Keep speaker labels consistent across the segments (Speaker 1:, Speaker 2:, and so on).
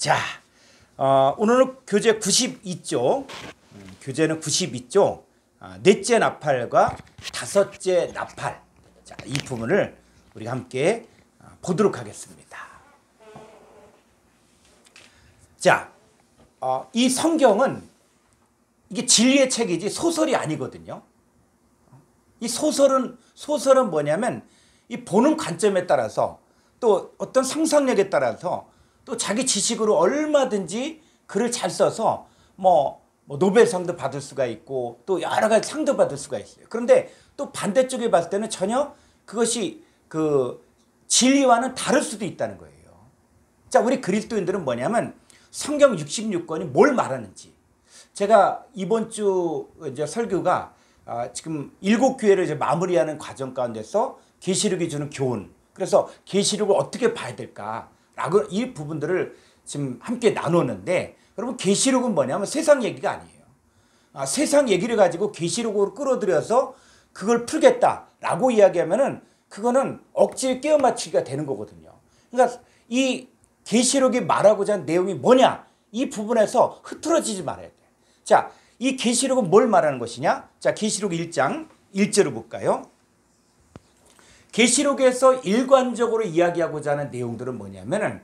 Speaker 1: 자, 오늘은 교재 92쪽, 교재는 92쪽, 넷째 나팔과 다섯째 나팔. 자, 이 부분을 우리가 함께 보도록 하겠습니다. 자, 이 성경은 이게 진리의 책이지 소설이 아니거든요. 이 소설은 뭐냐면 이 보는 관점에 따라서 또 어떤 상상력에 따라서 또 자기 지식으로 얼마든지 글을 잘 써서 뭐 노벨상도 받을 수가 있고 또 여러 가지 상도 받을 수가 있어요. 그런데 또 반대쪽에 봤을 때는 전혀 그것이 그 진리와는 다를 수도 있다는 거예요. 자, 우리 그리스도인들은 뭐냐면 성경 66권이 뭘 말하는지, 제가 이번 주 이제 설교가 지금 7교회를 이제 마무리하는 과정 가운데서 계시록이 주는 교훈, 그래서 계시록을 어떻게 봐야 될까라고 이 부분들을 지금 함께 나누는데, 여러분 계시록은 뭐냐면 세상 얘기가 아니에요. 세상 얘기를 가지고 계시록으로 끌어들여서 그걸 풀겠다라고 이야기하면은 그거는 억지에 끼워 맞추기가 되는 거거든요. 그러니까 이 계시록이 말하고자 하는 내용이 뭐냐, 이 부분에서 흐트러지지 말아야 돼. 자, 이 계시록은 뭘 말하는 것이냐? 자, 계시록 1장 1절을 볼까요? 계시록에서 일관적으로 이야기하고자 하는 내용들은 뭐냐면은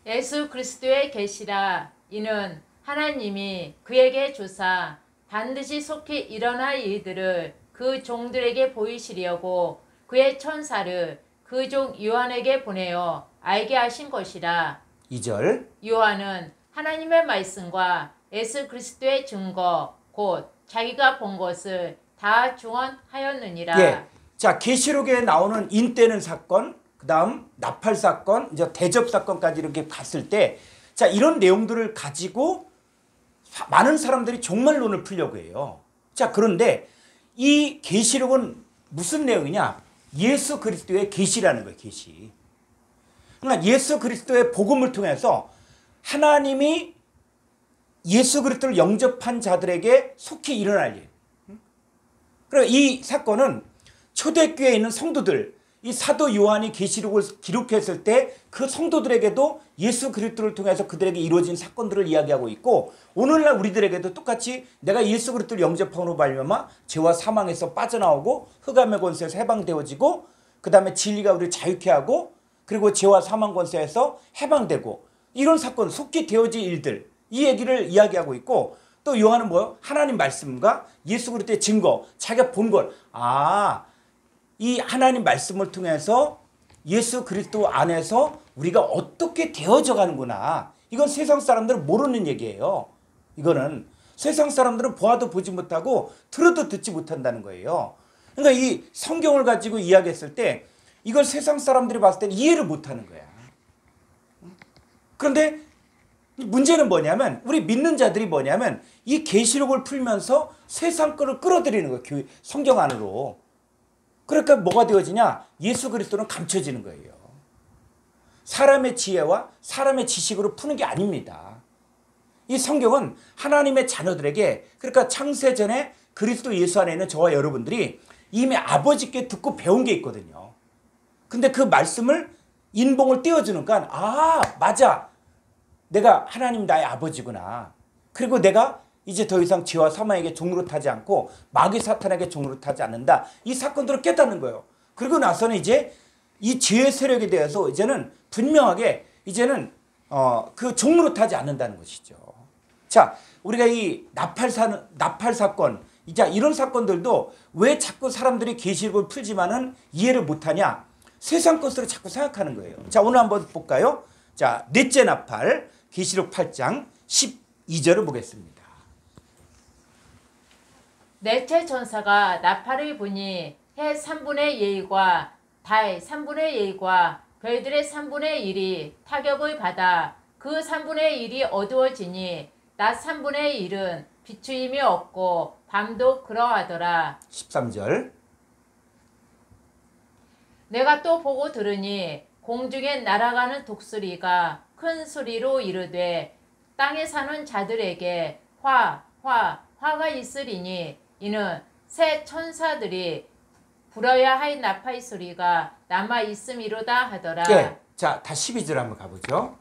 Speaker 2: 예수 그리스도의 계시라. 이는 하나님이 그에게 주사 반드시 속히 일어날 일들을 그 종들에게 보이시려고 그의 천사를 그 종 요한에게 보내어 알게 하신 것이라.
Speaker 1: 2절.
Speaker 2: 요한은 하나님의 말씀과 예수 그리스도의 증거 곧 자기가 본 것을 다 증언하였느니라.
Speaker 1: 예. 자, 계시록에 나오는 인때는 사건, 그다음 나팔 사건, 이제 대접 사건까지 이렇게 갔을 때, 자, 이런 내용들을 가지고 많은 사람들이 종말론을 풀려고 해요. 자, 그런데 이 계시록은 무슨 내용이냐? 예수 그리스도의 계시라는 거예요. 계시. 그러니까 예수 그리스도의 복음을 통해서 하나님이 예수 그리스도를 영접한 자들에게 속히 일어날 일. 그리고 이 사건은 초대교회에 있는 성도들, 이 사도 요한이 계시록을 기록했을 때 그 성도들에게도 예수 그리스도를 통해서 그들에게 이루어진 사건들을 이야기하고 있고, 오늘날 우리들에게도 똑같이 내가 예수 그리스도를 영접함으로 말미암아 죄와 사망에서 빠져나오고 흑암의 권세에서 해방되어지고, 그 다음에 진리가 우리를 자유케 하고, 그리고 죄와 사망 권세에서 해방되고, 이런 사건, 속히 되어질 일들, 이 얘기를 이야기하고 있고, 또 요한은 뭐요? 하나님 말씀과 예수 그리스도의 증거, 자기가 본 걸, 이 하나님 말씀을 통해서 예수 그리스도 안에서 우리가 어떻게 되어져 가는구나. 이건 세상 사람들은 모르는 얘기예요. 이거는 세상 사람들은 보아도 보지 못하고 들어도 듣지 못한다는 거예요. 그러니까 이 성경을 가지고 이야기했을 때 이걸 세상 사람들이 봤을 때는 이해를 못하는 거야. 그런데 문제는 뭐냐면, 우리 믿는 자들이 뭐냐면 이 계시록을 풀면서 세상 거를 끌어들이는 거예요. 교회 성경 안으로. 그러니까 뭐가 되어지냐? 예수 그리스도는 감춰지는 거예요. 사람의 지혜와 사람의 지식으로 푸는 게 아닙니다. 이 성경은 하나님의 자녀들에게, 그러니까 창세전에 그리스도 예수 안에 있는 저와 여러분들이 이미 아버지께 듣고 배운 게 있거든요. 근데 그 말씀을 인봉을 띄워주니까, 맞아, 내가 하나님 나의 아버지구나. 그리고 내가 이제 더 이상 죄와 사망에게 종노릇하지 않고 마귀 사탄에게 종노릇하지 않는다. 이 사건들을 깨닫는 거예요. 그리고 나서는 이제 이 죄의 세력에 대해서 이제는 분명하게 이제는 그 종노릇하지 않는다는 것이죠. 자, 우리가 이 나팔 사건, 자, 이런 사건들도 왜 자꾸 사람들이 계시록을 풀지만은 이해를 못하냐? 세상 것으로 자꾸 생각하는 거예요. 자, 오늘 한번 볼까요? 자, 넷째 나팔, 계시록 8장 12절을 보겠습니다.
Speaker 2: 넷째 천사가 나팔을 부니 해 3분의 1과 달 3분의 1과 별들의 3분의 1이 타격을 받아 그 3분의 1이 어두워지니 낮 3분의 1은 비추임이 없고 밤도 그러하더라.
Speaker 1: 13절.
Speaker 2: 내가 또 보고 들으니 공중에 날아가는 독수리가 큰 소리로 이르되 땅에 사는 자들에게 화가 있으리니 이는 새 천사들이 불어야 할 나팔 소리가 남아 있음이로다 하더라.
Speaker 1: 예. 자, 다 12절 한번 가보죠.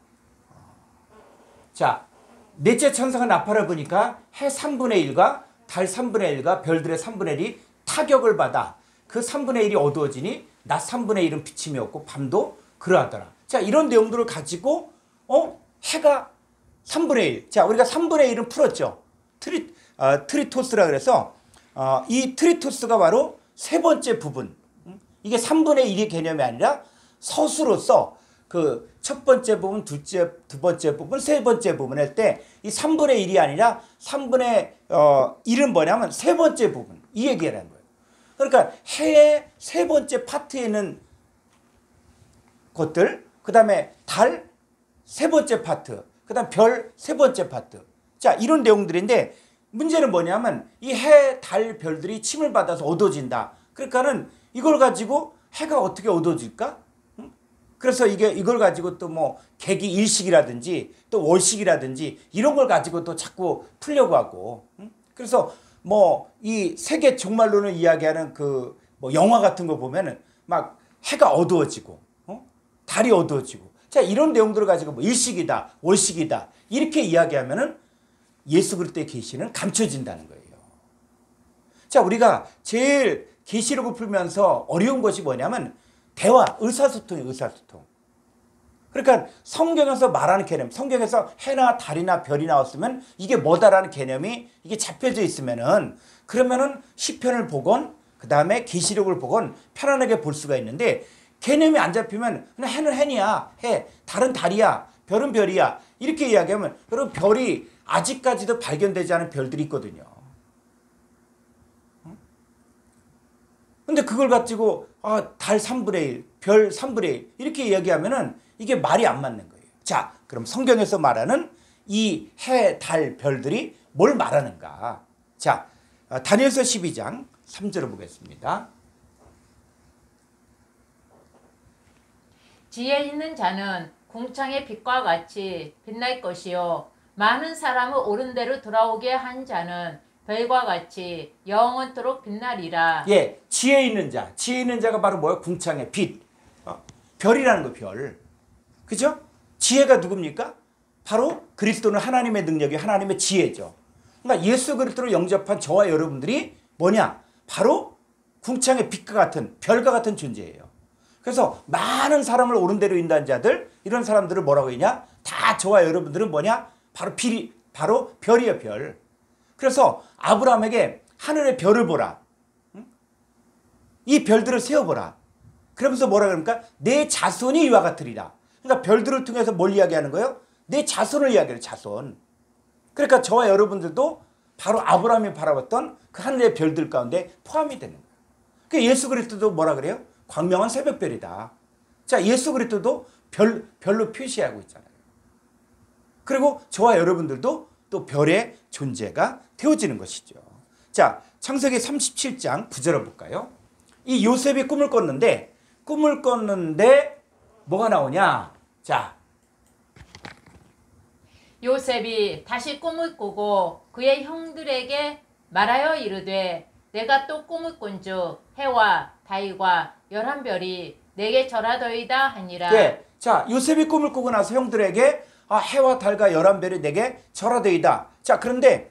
Speaker 1: 자, 넷째 천사가 나팔을 부니까 해 3분의 1과 달 3분의 1과 별들의 3분의 1이 타격을 받아 그 3분의 1이 어두워지니 낮 3분의 1은 비침이 없고 밤도 그러하더라. 자, 이런 내용들을 가지고 해가 3분의 1. 자, 우리가 3분의 1은 풀었죠. 트리토스라 그래서 이 트리토스가 바로 세 번째 부분. 이게 3분의 1의 개념이 아니라 서수로서 그 첫 번째 부분, 두 번째 부분, 세 번째 부분 할 때 이 3분의 1이 아니라 3분의 1은 뭐냐면 세 번째 부분. 이 얘기라는 거예요. 그러니까 해의 세 번째 파트에 있는 것들, 그 다음에 달 세 번째 파트, 그 다음 별 세 번째 파트. 자, 이런 내용들인데 문제는 뭐냐면 이 해, 달, 별들이 침을 받아서 어두워진다. 그러니까는 이걸 가지고 해가 어떻게 어두워질까? 그래서 이걸 가지고 또 뭐 개기 일식이라든지 또 월식이라든지 이런 걸 가지고 또 자꾸 풀려고 하고. 그래서 뭐 이 세계 종말론을 이야기하는 그 뭐 영화 같은 거 보면은 막 해가 어두워지고 달이 어두워지고 자 이런 내용들을 가지고 뭐 일식이다 월식이다 이렇게 이야기하면은 예수 그리스도의 계시는 감춰진다는 거예요. 자, 우리가 제일 계시록을 풀면서 어려운 것이 뭐냐면 대화, 의사소통이에요. 의사소통. 그러니까 성경에서 말하는 개념, 성경에서 해나 달이나 별이 나왔으면 이게 뭐다라는 개념이 이게 잡혀져 있으면은 그러면은 시편을 보건 그 다음에 계시록을 보건 편안하게 볼 수가 있는데 개념이 안 잡히면 그냥 해는 해이야, 해, 달은 달이야, 별은 별이야 이렇게 이야기하면 여러분 별이 아직까지도 발견되지 않은 별들이 있거든요. 근데 그걸 가지고 달 3분의 1, 별 3분의 1 이렇게 이야기하면은 이게 말이 안 맞는 거예요. 자, 그럼 성경에서 말하는 이 해, 달, 별들이 뭘 말하는가? 자, 다니엘서 12장 3절을 보겠습니다.
Speaker 2: 지혜 있는 자는 궁창의 빛과 같이 빛날 것이요 많은 사람을 옳은 대로 돌아오게 한 자는 별과 같이 영원토록 빛나리라.
Speaker 1: 예, 지혜 있는 자. 지혜 있는 자가 바로 뭐예요? 궁창의 빛. 별이라는 거, 별. 그죠? 지혜가 누굽니까? 바로 그리스도는 하나님의 능력이 하나님의 지혜죠. 그러니까 예수 그리스도를 영접한 저와 여러분들이 뭐냐? 바로 궁창의 빛과 같은 별과 같은 존재예요. 그래서 많은 사람을 옳은 대로 인도한 자들 이런 사람들을 뭐라고 했냐? 다 저와 여러분들은 뭐냐? 바로 별이에요, 별. 그래서 아브라함에게 하늘의 별을 보라. 이 별들을 세어보라. 그러면서 뭐라 그럽니까? 내 자손이 이와 같으리라. 그러니까 별들을 통해서 뭘 이야기하는 거예요? 내 자손을 이야기해요. 자손. 그러니까 저와 여러분들도 바로 아브라함이 바라봤던 그 하늘의 별들 가운데 포함이 되는 거예요. 그러니까 예수 그리스도도 뭐라 그래요? 광명한 새벽별이다. 자, 예수 그리스도도 별로 표시하고 있잖아요. 그리고 저와 여러분들도 또 별의 존재가 되어지는 것이죠. 자, 창세기 37장 9절을 볼까요? 이 요셉이 꿈을 꿨는데 뭐가 나오냐? 자,
Speaker 2: 요셉이 다시 꿈을 꾸고 그의 형들에게 말하여 이르되 내가 또 꿈을 꾼즉 해와 달과 11별이 내게 절하더이다 하니라.
Speaker 1: 예. 자, 요셉이 꿈을 꾸고 나서 형들에게 해와 달과 11별이 내게 절하더이다. 자, 그런데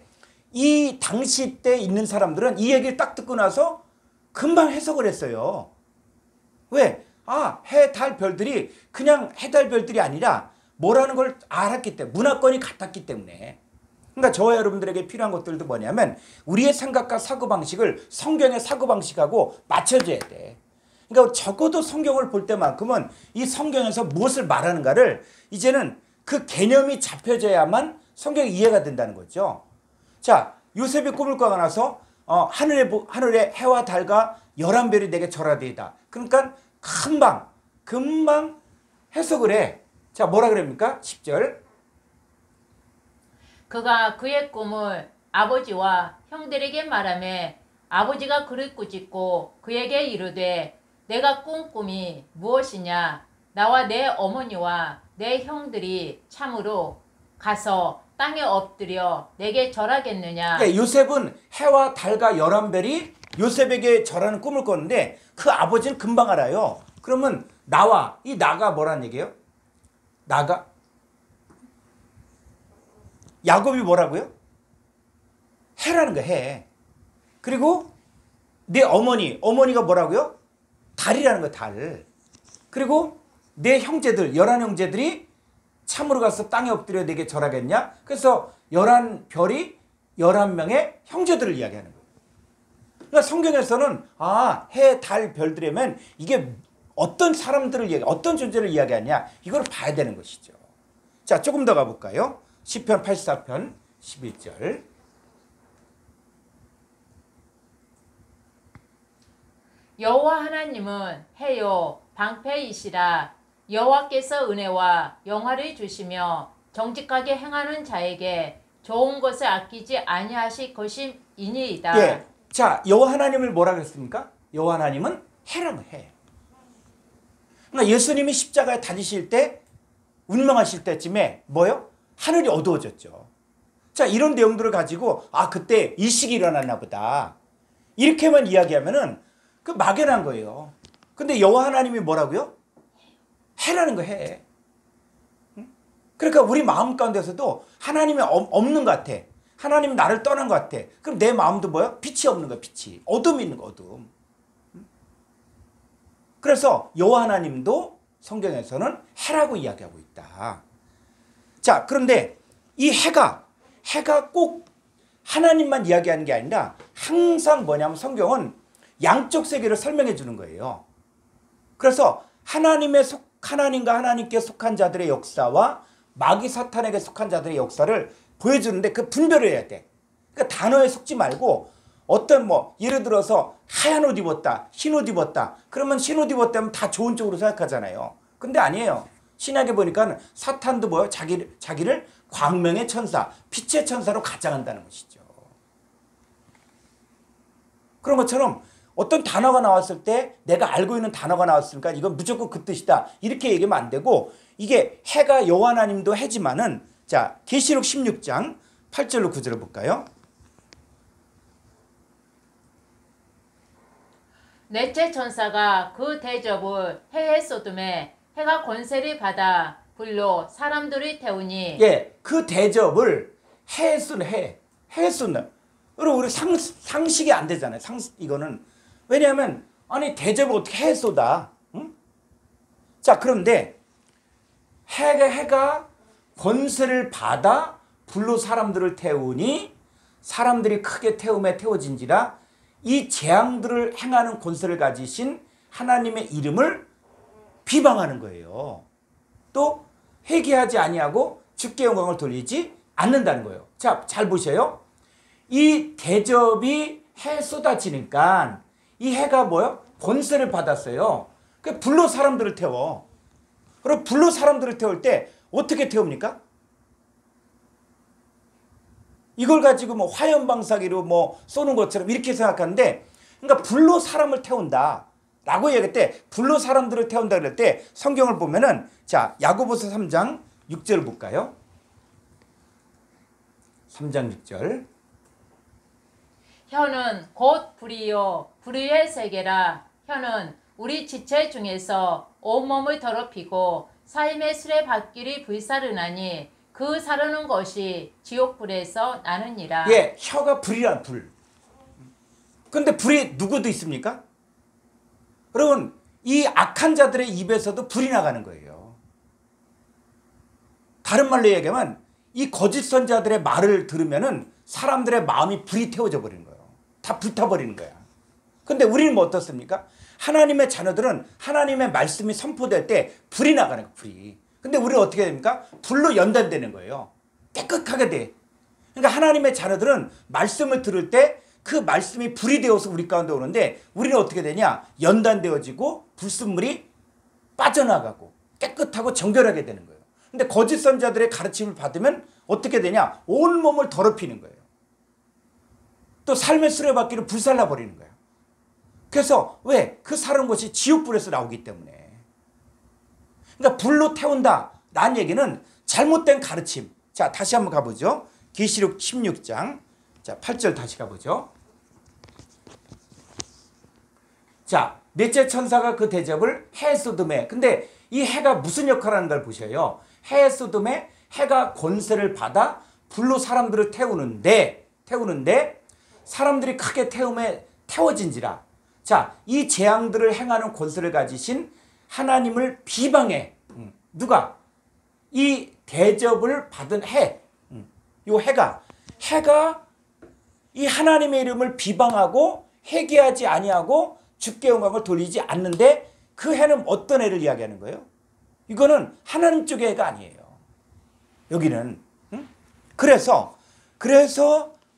Speaker 1: 이 당시 때 있는 사람들은 이 얘기를 딱 듣고 나서 금방 해석을 했어요. 왜? 해, 달, 별들이 그냥 해, 달, 별들이 아니라 뭐라는 걸 알았기 때문에 문화권이 같았기 때문에 그러니까 저와 여러분들에게 필요한 것들도 뭐냐면 우리의 생각과 사고방식을 성경의 사고방식하고 맞춰줘야 돼. 그러니까 적어도 성경을 볼 때만큼은 이 성경에서 무엇을 말하는가를 이제는 그 개념이 잡혀져야만 성경이 이해가 된다는 거죠. 자, 요셉이 꿈을 꿔고 나서 하늘에 해와 달과 11별이 내게 절하되이다. 그러니까 금방 해석을 해. 자, 뭐라 그럽니까? 10절.
Speaker 2: 그가 그의 꿈을 아버지와 형들에게 말하며 아버지가 그를 꾸짖고 그에게 이르되 내가 꾼 꿈이 무엇이냐? 나와 내 어머니와 내 형들이 참으로 가서 땅에 엎드려 내게 절하겠느냐?
Speaker 1: 네, 요셉은 해와 달과 11별이 요셉에게 절하는 꿈을 꿨는데 그 아버지는 금방 알아요. 그러면 나가 뭐라는 얘기예요? 나가. 야곱이 뭐라고요? 해라는 거 해. 그리고 내 어머니가 뭐라고요? 달이라는 거 달. 그리고 내 형제들 11형제들이 참으로 가서 땅에 엎드려 내게 절하겠냐? 그래서 11별이 11명의 형제들을 이야기하는 거예요. 그러니까 성경에서는 해, 달, 별들이면 이게 어떤 사람들을 어떤 존재를 이야기하냐? 이걸 봐야 되는 것이죠. 자, 조금 더 가볼까요? 시편 84편 11절.
Speaker 2: 여호와 하나님은 해요 방패이시라. 여호와께서 은혜와 영화를 주시며 정직하게 행하는 자에게 좋은 것을 아끼지 아니하실 것이니이다.
Speaker 1: 예. 자, 여호와 하나님을 뭐라 그랬습니까? 여호와 하나님은 해라고 해. 그러니까 예수님이 십자가에 달리실 때 운명하실 때쯤에 뭐요? 하늘이 어두워졌죠. 자, 이런 내용들을 가지고 그때 일식이 일어났나 보다. 이렇게만 이야기하면은 그 막연한 거예요. 근데 여호와 하나님이 뭐라고요? 해라는 거 해. 그러니까 우리 마음 가운데서도 하나님이 없는 것 같아. 하나님이 나를 떠난 것 같아. 그럼 내 마음도 뭐야? 빛이 없는 거야, 빛이. 어둠이 있는 거, 어둠. 그래서 여호와 하나님도 성경에서는 해라고 이야기하고 있다. 자, 그런데 이 해가 꼭 하나님만 이야기하는 게 아니라 항상 뭐냐면 성경은 양쪽 세계를 설명해 주는 거예요. 그래서 하나님과 하나님께 속한 자들의 역사와 마귀 사탄에게 속한 자들의 역사를 보여주는데 그 분별을 해야 돼. 그러니까 단어에 속지 말고 어떤 예를 들어서 하얀 옷 입었다, 흰 옷 입었다. 그러면 흰 옷 입었다면 다 좋은 쪽으로 생각하잖아요. 근데 아니에요. 신약에 보니까 사탄도 뭐예요? 자기를 광명의 천사, 빛의 천사로 가장한다는 것이죠. 그런 것처럼 어떤 단어가 나왔을 때 내가 알고 있는 단어가 나왔으니까 이건 무조건 그 뜻이다. 이렇게 얘기하면 안 되고 이게 해가 여호와 하나님도 해지만은 자, 계시록 16장 8절로 9절을 볼까요?
Speaker 2: 넷째 천사가 그 대접을 해에 쏟음에 해가 권세를 받아 불로 사람들을 태우니
Speaker 1: 예, 그 대접을 해에 쏘는 해에 쏘는. 그리고 우리 상식이 안 되잖아요. 이거는 왜냐하면 대접을 어떻게 해에 쏟아? 응? 자, 그런데 해가 권세를 받아 불로 사람들을 태우니 사람들이 크게 태움에 태워진지라. 이 재앙들을 행하는 권세를 가지신 하나님의 이름을 비방하는 거예요. 또 회개하지 아니하고 주께 영광을 돌리지 않는다는 거예요. 자, 잘 보셔요. 이 대접이 해 쏟아지니까 이 해가 뭐요? 권세를 받았어요. 그 불로 사람들을 태워. 그리고 불로 사람들을 태울 때 어떻게 태웁니까? 이걸 가지고 화염 방사기로 쏘는 것처럼 이렇게 생각하는데, 그러니까 불로 사람을 태운다 라고 얘기할 때, 불로 사람들을 태운다 그럴 때 성경을 보면은 자, 야고보서 3장 6절을 볼까요? 3장 6절.
Speaker 2: 혀는 곧 불이요 불의의 세계라. 혀는 우리 지체 중에서 온몸을 더럽히고 삶의 수레바퀴를 불사르나니 그 사르는 것이 지옥불에서 나느니라.
Speaker 1: 예, 혀가 불이란 불. 근데 불이 누구도 있습니까? 여러분, 이 악한 자들의 입에서도 불이 나가는 거예요. 다른 말로 얘기하면 이 거짓 선자들의 말을 들으면은 사람들의 마음이 불이 태워져 버리는 거예요. 다 불타버리는 거야. 근데 우리는 어떻습니까? 하나님의 자녀들은 하나님의 말씀이 선포될 때 불이 나가는 거예요. 불이. 근데 우리는 어떻게 됩니까? 불로 연단되는 거예요. 깨끗하게 돼. 그러니까 하나님의 자녀들은 말씀을 들을 때 그 말씀이 불이 되어서 우리 가운데 오는데 우리는 어떻게 되냐? 연단되어지고 불순물이 빠져나가고 깨끗하고 정결하게 되는 거예요. 근데 거짓 선자들의 가르침을 받으면 어떻게 되냐? 온몸을 더럽히는 거예요. 또 삶의 수레바퀴를 불살라 버리는 거예요. 그래서 왜? 그 사는 것이 지옥불에서 나오기 때문에. 그러니까 불로 태운다 라는 얘기는 잘못된 가르침. 자, 다시 한번 가보죠. 계시록 16장 자, 8절 다시 가보죠. 자, 넷째 천사가 그 대접을 해 쏟음에. 근데 이 해가 무슨 역할을 하는 걸 보셔요. 해의 쏟음에 해가 권세를 받아 불로 사람들을 태우는데 사람들이 크게 태워진지라. 자, 이 재앙들을 행하는 권세를 가지신 하나님을 비방해. 누가? 이 대접을 받은 해. 이 해가 이 하나님의 이름을 비방하고 회개하지 아니하고 주께 영광을 돌리지 않는데 그 해는 어떤 해를 이야기하는 거예요? 이거는 하나님 쪽의 해가 아니에요. 여기는. 그래서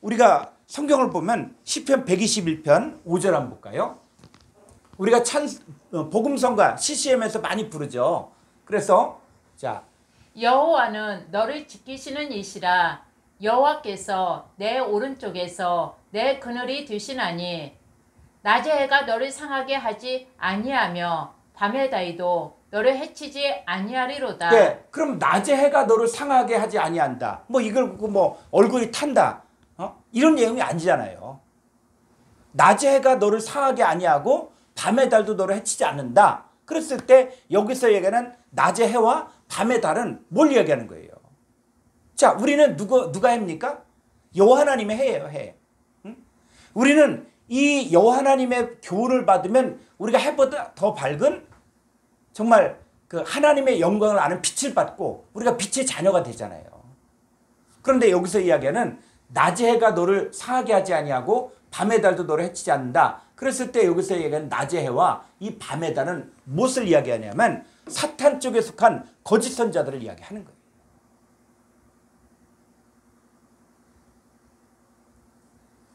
Speaker 1: 우리가 성경을 보면 시편 121편 5절 한번 볼까요? 우리가 복음성가 CCM에서 많이 부르죠. 그래서 자,
Speaker 2: 여호와는 너를 지키시는 이시라. 여호와께서 내 오른쪽에서 내 그늘이 되시나니 낮의 해가 너를 상하게 하지 아니하며 밤의 다이도 너를 해치지 아니하리로다.
Speaker 1: 네, 그럼 낮의 해가 너를 상하게 하지 아니한다. 뭐 이걸 뭐 얼굴이 탄다. 이런 내용이 아니잖아요. 낮의 해가 너를 상하게 아니하고 밤의 달도 너를 해치지 않는다. 그랬을 때 여기서 얘기하는 낮의 해와 밤의 달은 뭘 이야기하는 거예요? 자, 우리는 누가 해입니까? 여호와 하나님의 해예요, 해. 우리는 이 여호와 하나님의 교훈을 받으면 우리가 해보다 더 밝은 정말 그 하나님의 영광을 아는 빛을 받고 우리가 빛의 자녀가 되잖아요. 그런데 여기서 이야기하는 낮의 해가 너를 상하게 하지 아니하고 밤의 달도 너를 해치지 않는다. 그랬을 때 여기서 이야기하는 낮의 해와 이 밤의 달은 무엇을 이야기하냐면 사탄 쪽에 속한 거짓 선자들을 이야기하는 거예요.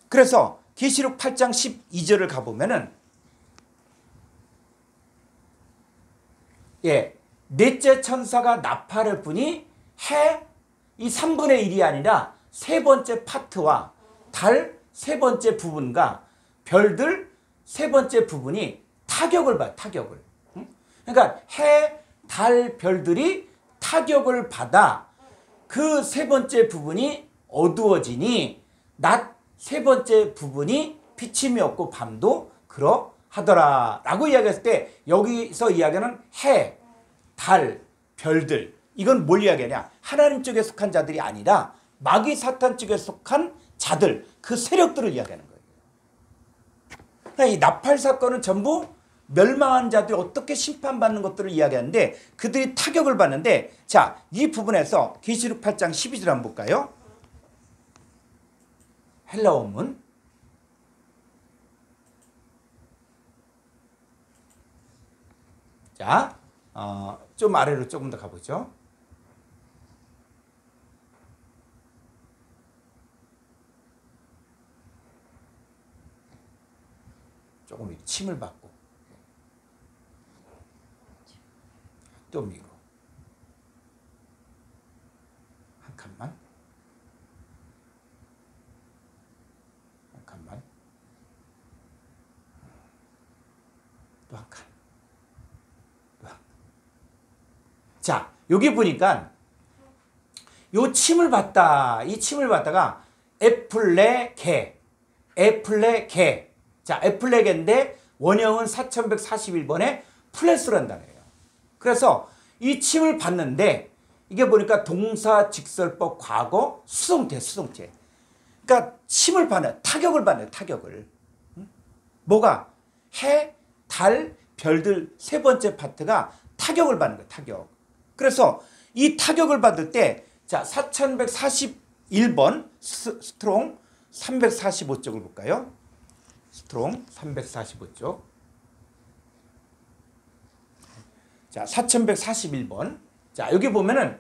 Speaker 1: 그래서 계시록 8장 12절을 가보면은 넷째 천사가 나팔을 부니 해 이 3분의 1이 아니라 세 번째 파트와 달 세 번째 부분과 별들 세 번째 부분이 타격을 받아요. 타격을. 그러니까 해, 달, 별들이 타격을 받아 그 세 번째 부분이 어두워지니 낮 세 번째 부분이 비침이 없고 밤도 그러하더라 라고 이야기했을 때 여기서 이야기하는 해, 달, 별들 이건 뭘 이야기하냐? 하나님 쪽에 속한 자들이 아니라 마귀 사탄 쪽에 속한 자들, 그 세력들을 이야기하는 거예요. 그러니까 이 나팔 사건은 전부 멸망한 자들이 어떻게 심판받는 것들을 이야기하는데 그들이 타격을 받는데 자, 이 부분에서 계시록 8장 12절 한번 볼까요? 헬라 원문 자, 좀 아래로 조금 더 가보죠. 조금 침을 받고 또 미고 한 칸만 또 한 칸 자, 여기 보니까 요 침을 받다 이 침을 받다가 에플레게 자, 에플레게인데 원형은 4141번에 플레스란 단어예요. 그래서 이 침을 받는데 이게 보니까 동사, 직설법, 과거, 수동태. 그러니까 침을 받는, 타격을 받는 타격을. 뭐가? 해, 달, 별들 세 번째 파트가 타격을 받는 거예요. 타격. 그래서 이 타격을 받을 때 자, 4141번 스트롱 345쪽을 볼까요? 스트롱 345쪽. 자, 4141번. 자, 여기 보면은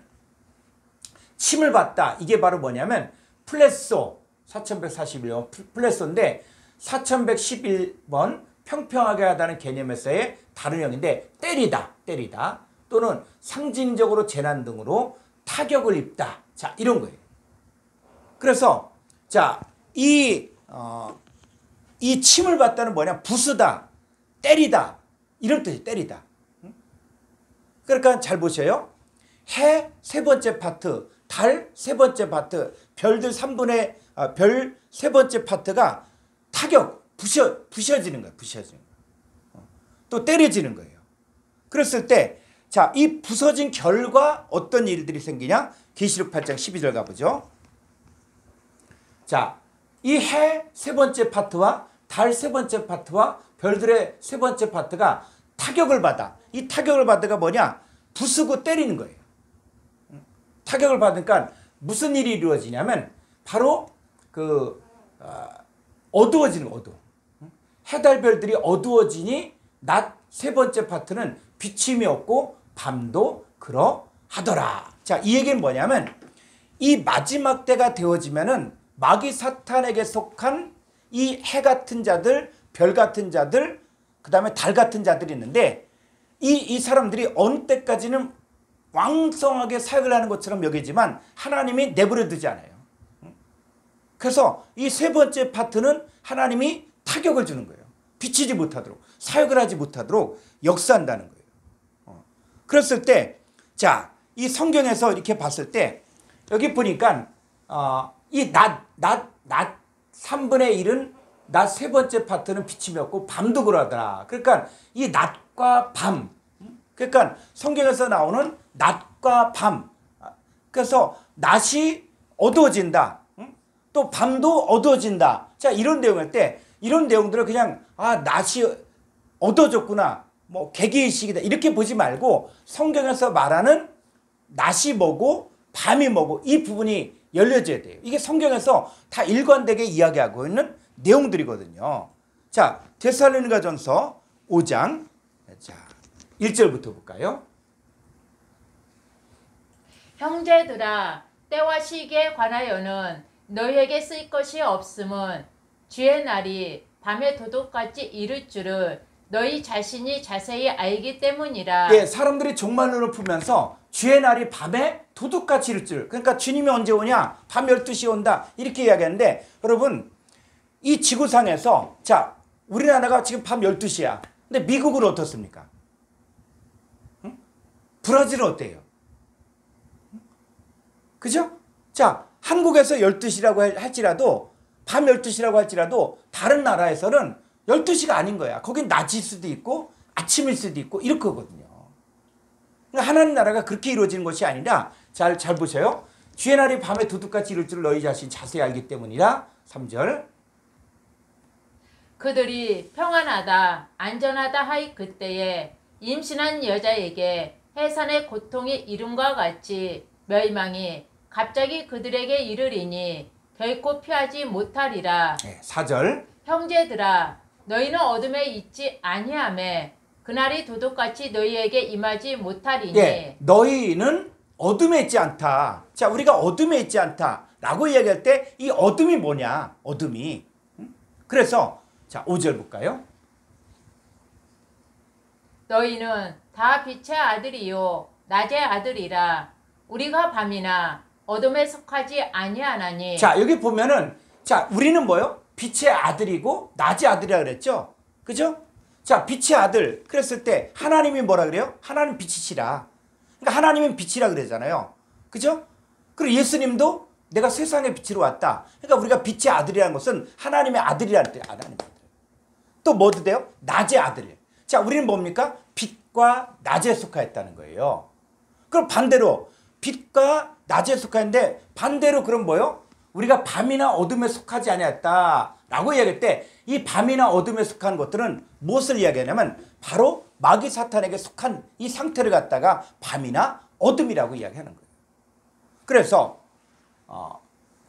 Speaker 1: 침을 받다. 이게 바로 뭐냐면 플레소 4141번 플레소인데 4111번 평평하게 하다는 개념에서의 다른 형인데 때리다 또는 상징적으로 재난 등으로 타격을 입다. 자, 이런 거예요. 그래서 자, 이 침을 받다는 뭐냐? 부수다, 때리다 이런 뜻이 때리다. 그러니까 잘 보셔요. 해 세 번째 파트, 달 세 번째 파트, 별들 별 세 번째 파트가 타격, 부셔지는 거예요. 부셔지는 거. 또 때려지는 거예요. 그랬을 때 자, 이 부서진 결과 어떤 일들이 생기냐? 계시록 8장 12절 가보죠. 자, 이 해 세 번째 파트와 달 세 번째 파트와 별들의 세 번째 파트가 타격을 받아. 이 타격을 받아가 뭐냐? 부수고 때리는 거예요. 타격을 받으니까 무슨 일이 이루어지냐면 바로 어두워지는 어두워. 해달별들이 어두워지니 낮 세 번째 파트는 비침이 없고 밤도 그러하더라. 자, 이 얘기는 뭐냐면 이 마지막 때가 되어지면은 마귀 사탄에게 속한 이 해 같은 자들, 별 같은 자들, 그 다음에 달 같은 자들이 있는데 이 사람들이 어느 때까지는 왕성하게 사역을 하는 것처럼 여기지만 하나님이 내버려 두지 않아요. 그래서 이 세 번째 파트는 하나님이 타격을 주는 거예요. 비치지 못하도록, 사역을 하지 못하도록 역사한다는 거예요. 그랬을 때, 자, 이 성경에서 이렇게 봤을 때 여기 보니까 이 낮 3분의 1은 낮 세 번째 파트는 비침이 없고 밤도 그러하더라. 그러니까 이 낮과 밤, 그러니까 성경에서 나오는 낮과 밤, 그래서 낮이 어두워진다, 또 밤도 어두워진다. 자, 이런 내용일 때 이런 내용들을 그냥 낮이 어두워졌구나, 뭐 개개의식이다 이렇게 보지 말고 성경에서 말하는 낮이 뭐고 밤이 뭐고 이 부분이 열려져야 돼요. 이게 성경에서 다 일관되게 이야기하고 있는 내용들이거든요. 자, 데살로니가전서 5장 자 1절부터 볼까요?
Speaker 2: 형제들아, 때와 시기에 관하여는 너희에게 쓸 것이 없음은 주의 날이 밤의 도둑같이 이를 줄을 너희 자신이 자세히 알기 때문이라.
Speaker 1: 예, 사람들이 종말론을 풀면서 주의 날이 밤에 도둑같이 이를 줄, 그러니까 주님이 언제 오냐? 밤 12시에 온다 이렇게 이야기하는데, 여러분 이 지구상에서 자, 우리나라가 지금 밤 12시야. 근데 미국은 어떻습니까? 브라질은 어때요? 그죠? 자, 한국에서 12시라고 할지라도 밤 12시라고 할지라도 다른 나라에서는 12시가 아닌 거야. 거긴 낮일 수도 있고 아침일 수도 있고 이럴 거거든요. 그러니까 하나님 나라가 그렇게 이루어지는 것이 아니라 잘 보세요. 주의 날이 밤에 도둑같이 이룰 줄 너희 자신 자세히 알기 때문이라. 3절.
Speaker 2: 그들이 평안하다 안전하다 하이 그때에 임신한 여자에게 해산의 고통이 이름과 같이 멸망이 갑자기 그들에게 이르리니 결코 피하지 못하리라.
Speaker 1: 네, 4절.
Speaker 2: 형제들아, 너희는 어둠에 있지 아니하매 그날이 도둑같이 너희에게 임하지 못하리니.
Speaker 1: 예, 너희는 어둠에 있지 않다. 자, 우리가 어둠에 있지 않다라고 이야기할 때 이 어둠이 뭐냐? 어둠이. 그래서 자, 5절 볼까요?
Speaker 2: 너희는 다 빛의 아들이요 낮의 아들이라. 우리가 밤이나 어둠에 속하지 아니하나니.
Speaker 1: 자, 여기 보면은 자, 우리는 뭐요? 빛의 아들이고 낮의 아들이라 그랬죠? 그죠? 자, 빛의 아들 그랬을 때 하나님이 뭐라 그래요? 하나님 빛이시라. 그러니까 하나님은 빛이라 그러잖아요. 그죠? 그리고 예수님도 내가 세상의 빛으로 왔다. 그러니까 우리가 빛의 아들이라는 것은 하나님의 아들이라는 뜻. 하나님의 아들. 또 뭐도 돼요? 낮의 아들이에요. 자, 우리는 뭡니까? 빛과 낮에 속하였다는 거예요. 그럼 반대로 빛과 낮에 속하였는데 반대로 그럼 뭐요? 우리가 밤이나 어둠에 속하지 아니었다라고 이야기할 때 이 밤이나 어둠에 속한 것들은 무엇을 이야기하냐면 바로 마귀 사탄에게 속한 이 상태를 갖다가 밤이나 어둠이라고 이야기하는 거예요. 그래서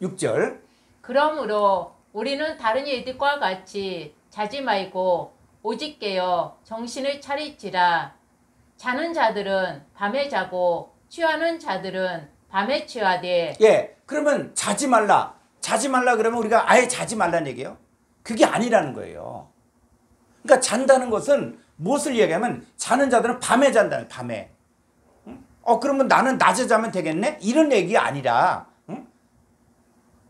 Speaker 1: 6절.
Speaker 2: 그러므로 우리는 다른 이들과 같이 자지 말고 오직 깨어 정신을 차릴지라. 자는 자들은 밤에 자고 취하는 자들은 밤에 취하되.
Speaker 1: 예, 그러면 자지 말라. 자지 말라 그러면 우리가 아예 자지 말라는 얘기예요? 그게 아니라는 거예요. 그러니까 잔다는 것은 무엇을 이야기하면 자는 자들은 밤에 잔다는 밤에. 그러면 나는 낮에 자면 되겠네? 이런 얘기가 아니라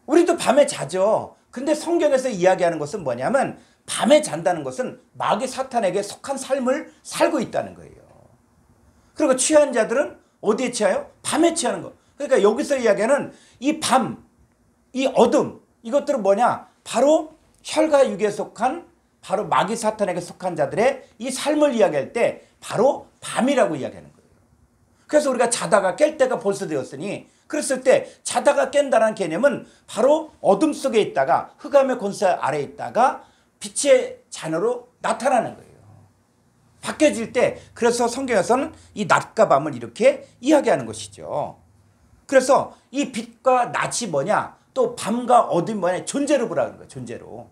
Speaker 1: 우리도 밤에 자죠. 근데 성경에서 이야기하는 것은 뭐냐면 밤에 잔다는 것은 마귀 사탄에게 속한 삶을 살고 있다는 거예요. 그리고 취한 자들은 어디에 취해요? 밤에 취하는 거. 그러니까 여기서 이야기하는 이 밤, 이 어둠, 이것들은 뭐냐? 바로 혈과 육에 속한 바로 마귀 사탄에게 속한 자들의 이 삶을 이야기할 때 바로 밤이라고 이야기하는 거예요. 그래서 우리가 자다가 깰 때가 벌써 되었으니 그랬을 때 자다가 깬다는 개념은 바로 어둠 속에 있다가 흑암의 권세 아래에 있다가 빛의 자녀로 나타나는 거예요. 바뀌어질 때 그래서 성경에서는 이 낮과 밤을 이렇게 이야기하는 것이죠. 그래서 이 빛과 낮이 뭐냐 또 밤과 어둠이 뭐냐 존재로 보라는 거예요. 존재로.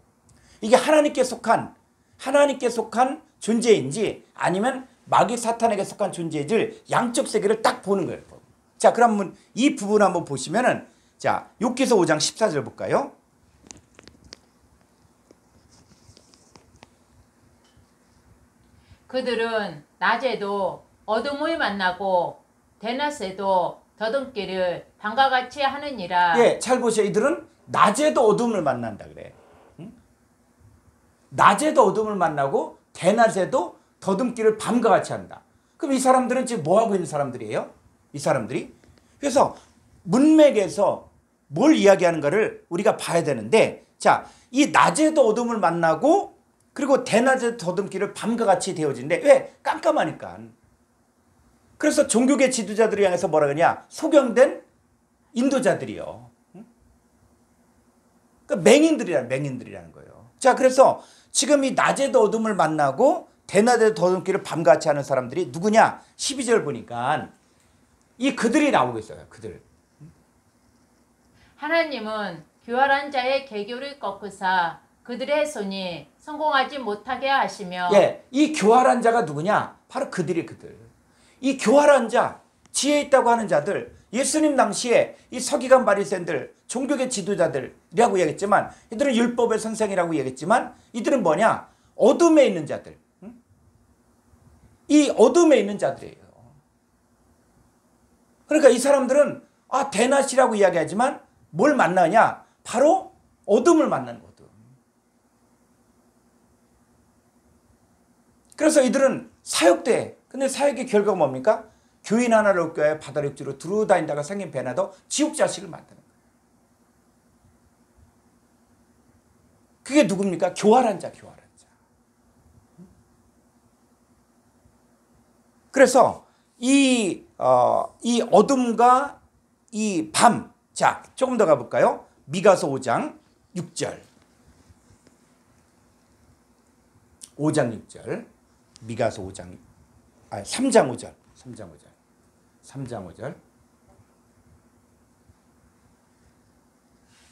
Speaker 1: 이게 하나님께 속한 존재인지 아니면 마귀 사탄에게 속한 존재인지 양쪽 세계를 딱 보는 거예요. 자, 그러면 이 부분 한번 보시면은 자, 욥기서 5장 14절 볼까요?
Speaker 2: 그들은 낮에도 어둠을 만나고 대낮에도 더듬기를 밤과 같이 하느니라.
Speaker 1: 예, 잘 보세요. 이들은 낮에도 어둠을 만난다 그래. 응? 낮에도 어둠을 만나고 대낮에도 더듬기를 밤과 같이 한다. 그럼 이 사람들은 지금 뭐 하고 있는 사람들이에요? 이 사람들이. 그래서 문맥에서 뭘 이야기하는가를 우리가 봐야 되는데, 자, 이 낮에도 어둠을 만나고 그리고 대낮에 더듬기를 밤과 같이 되어진대. 왜? 깜깜하니까. 그래서 종교계 지도자들을 향해서 뭐라 그러냐? 소경된 인도자들이요. 그러니까 맹인들이라는 거예요. 자, 그래서 지금 이 낮에도 어둠을 만나고 대낮에도 더듬기를 밤같이 하는 사람들이 누구냐? 12절 보니까 이 그들이 나오고 있어요. 그들.
Speaker 2: 하나님은 교활한 자의 계교를 꺾으사 그들의 손이 성공하지 못하게 하시며.
Speaker 1: 예, 이 교활한 자가 누구냐? 바로 그들이 그들. 이 교활한 자, 지혜 있다고 하는 자들, 예수님 당시에 이 서기관 바리새인들, 종교계 지도자들이라고 얘기했지만 이들은 율법의 선생이라고 얘기했지만 이들은 뭐냐? 어둠에 있는 자들. 이 어둠에 있는 자들이에요. 그러니까 이 사람들은 대낮이라고 이야기하지만 뭘 만나냐? 바로 어둠을 만나는 거거든. 그래서 이들은 사역돼. 근데 사역의 결과가 뭡니까? 교인 하나를 얻기 위하여 바다를 육지로 두루 다니다가 생긴 배나도 지옥 자식을 만드는 거예요. 그게 누굽니까? 교활한 자. 그래서 이 어둠과 이 밤. 자, 조금 더 가볼까요? 미가서 5장 6절. 5장 6절. 미가서 3장 5절. 3장 5절.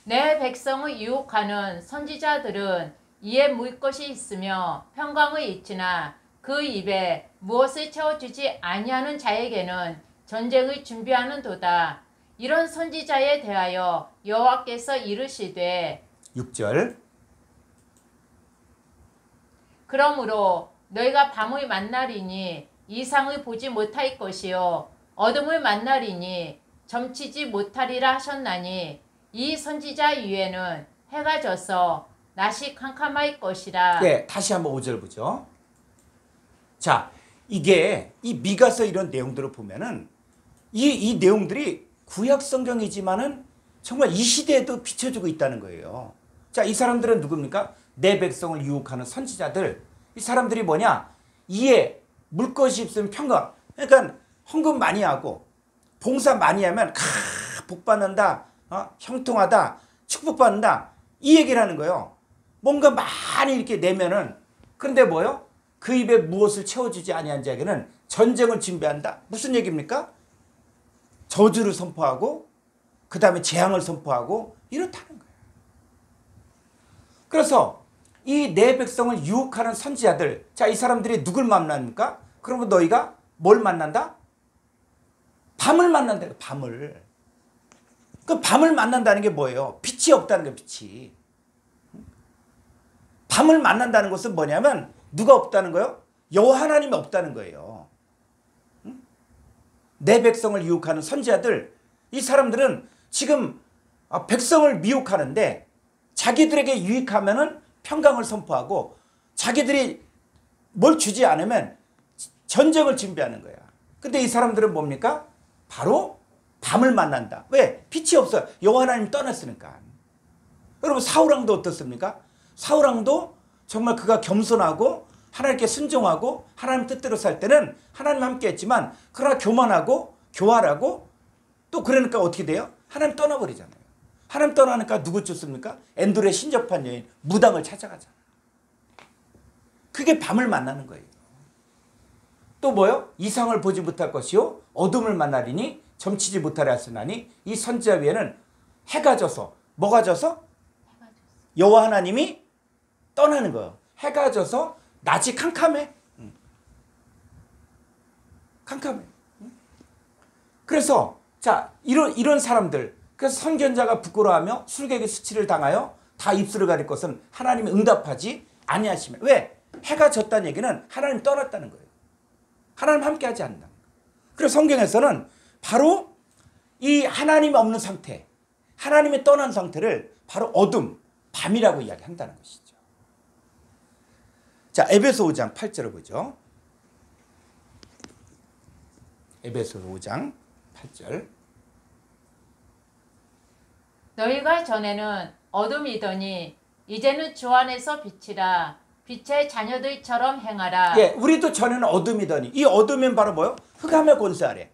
Speaker 2: 내 백성을 유혹하는 선지자들은 이에 물 것이 있으며 평강을 잊으나 그 입에 무엇을 채워주지 아니하는 자에게는 전쟁을 준비하는 도다. 이런 선지자에 대하여 여호와께서 이르시되
Speaker 1: 6절.
Speaker 2: 그러므로 너희가 밤을 만나리니 이상을 보지 못할 것이요 어둠을 만나리니 점치지 못하리라 하셨나니 이 선지자 위에는 해가 져서 낮이 캄캄할 것이라.
Speaker 1: 네, 다시 한번 5절 보죠. 자, 이게 이 미가서 이런 내용들을 보면은 이 내용들이 구약 성경이지만은 정말 이 시대에도 비춰주고 있다는 거예요. 자, 이 사람들은 누굽니까? 내 백성을 유혹하는 선지자들. 이 사람들이 뭐냐? 이에 물 것이 있으면 평강. 그러니까 헌금 많이 하고 봉사 많이 하면 복 받는다, 형통하다, 축복받는다, 이 얘기를 하는 거예요. 뭔가 많이 이렇게 내면은, 그런데 뭐요? 그 입에 무엇을 채워주지 아니한 자에게는 전쟁을 준비한다. 무슨 얘기입니까? 저주를 선포하고 그 다음에 재앙을 선포하고 이렇다는 거예요. 그래서 이 내 백성을 유혹하는 선지자들, 자, 이 사람들이 누굴 만납니까? 그러면 너희가 뭘 만난다? 밤을 만난다. 밤을. 그 밤을 만난다는 게 뭐예요? 빛이 없다는 거예요. 빛이. 밤을 만난다는 것은 뭐냐면 누가 없다는 거예요? 여호와 하나님이 없다는 거예요. 내 백성을 유혹하는 선지자들, 이 사람들은 지금 백성을 미혹하는데 자기들에게 유익하면은 평강을 선포하고 자기들이 뭘 주지 않으면 전쟁을 준비하는 거야. 근데 이 사람들은 뭡니까? 바로 밤을 만난다. 왜? 빛이 없어요. 여호와 하나님이 떠났으니까. 여러분, 사울왕도 어떻습니까? 사울왕도 정말 그가 겸손하고 하나님께 순종하고 하나님 뜻대로 살 때는 하나님 함께 했지만, 그러나 교만하고 교활하고 또 그러니까 어떻게 돼요? 하나님 떠나버리잖아요. 하나님 떠나니까 누구 쫓습니까? 엔돌의 신접한 여인 무당을 찾아가잖아요. 그게 밤을 만나는 거예요. 또 뭐요? 이상을 보지 못할 것이요 어둠을 만나리니 점치지 못하리 하시나니 이 선지자 위에는 해가 져서 뭐가 져서? 여호와 하나님이 떠나는 거예요. 해가 져서 낮이 캄캄해. 캄캄해. 그래서 자 이런 사람들 그래서 선견자가 부끄러워하며 술객의 수치를 당하여 다 입술을 가릴 것은 하나님이 응답하지 아니하시면 왜? 해가 졌다는 얘기는 하나님 떠났다는 거예요. 하나님 함께하지 않는다. 그래서 성경에서는 바로 이 하나님이 없는 상태 하나님이 떠난 상태를 바로 어둠, 밤이라고 이야기한다는 것이죠. 자, 에베소 5장 8절을 보죠. 에베소 5장 8절.
Speaker 2: 너희가 전에는 어둠이더니 이제는 주 안에서 빛이라. 빛의 자녀들처럼 행하라.
Speaker 1: 예, 우리도 전에는 어둠이더니 이 어둠은 바로 뭐요? 흑암의 권세 아래.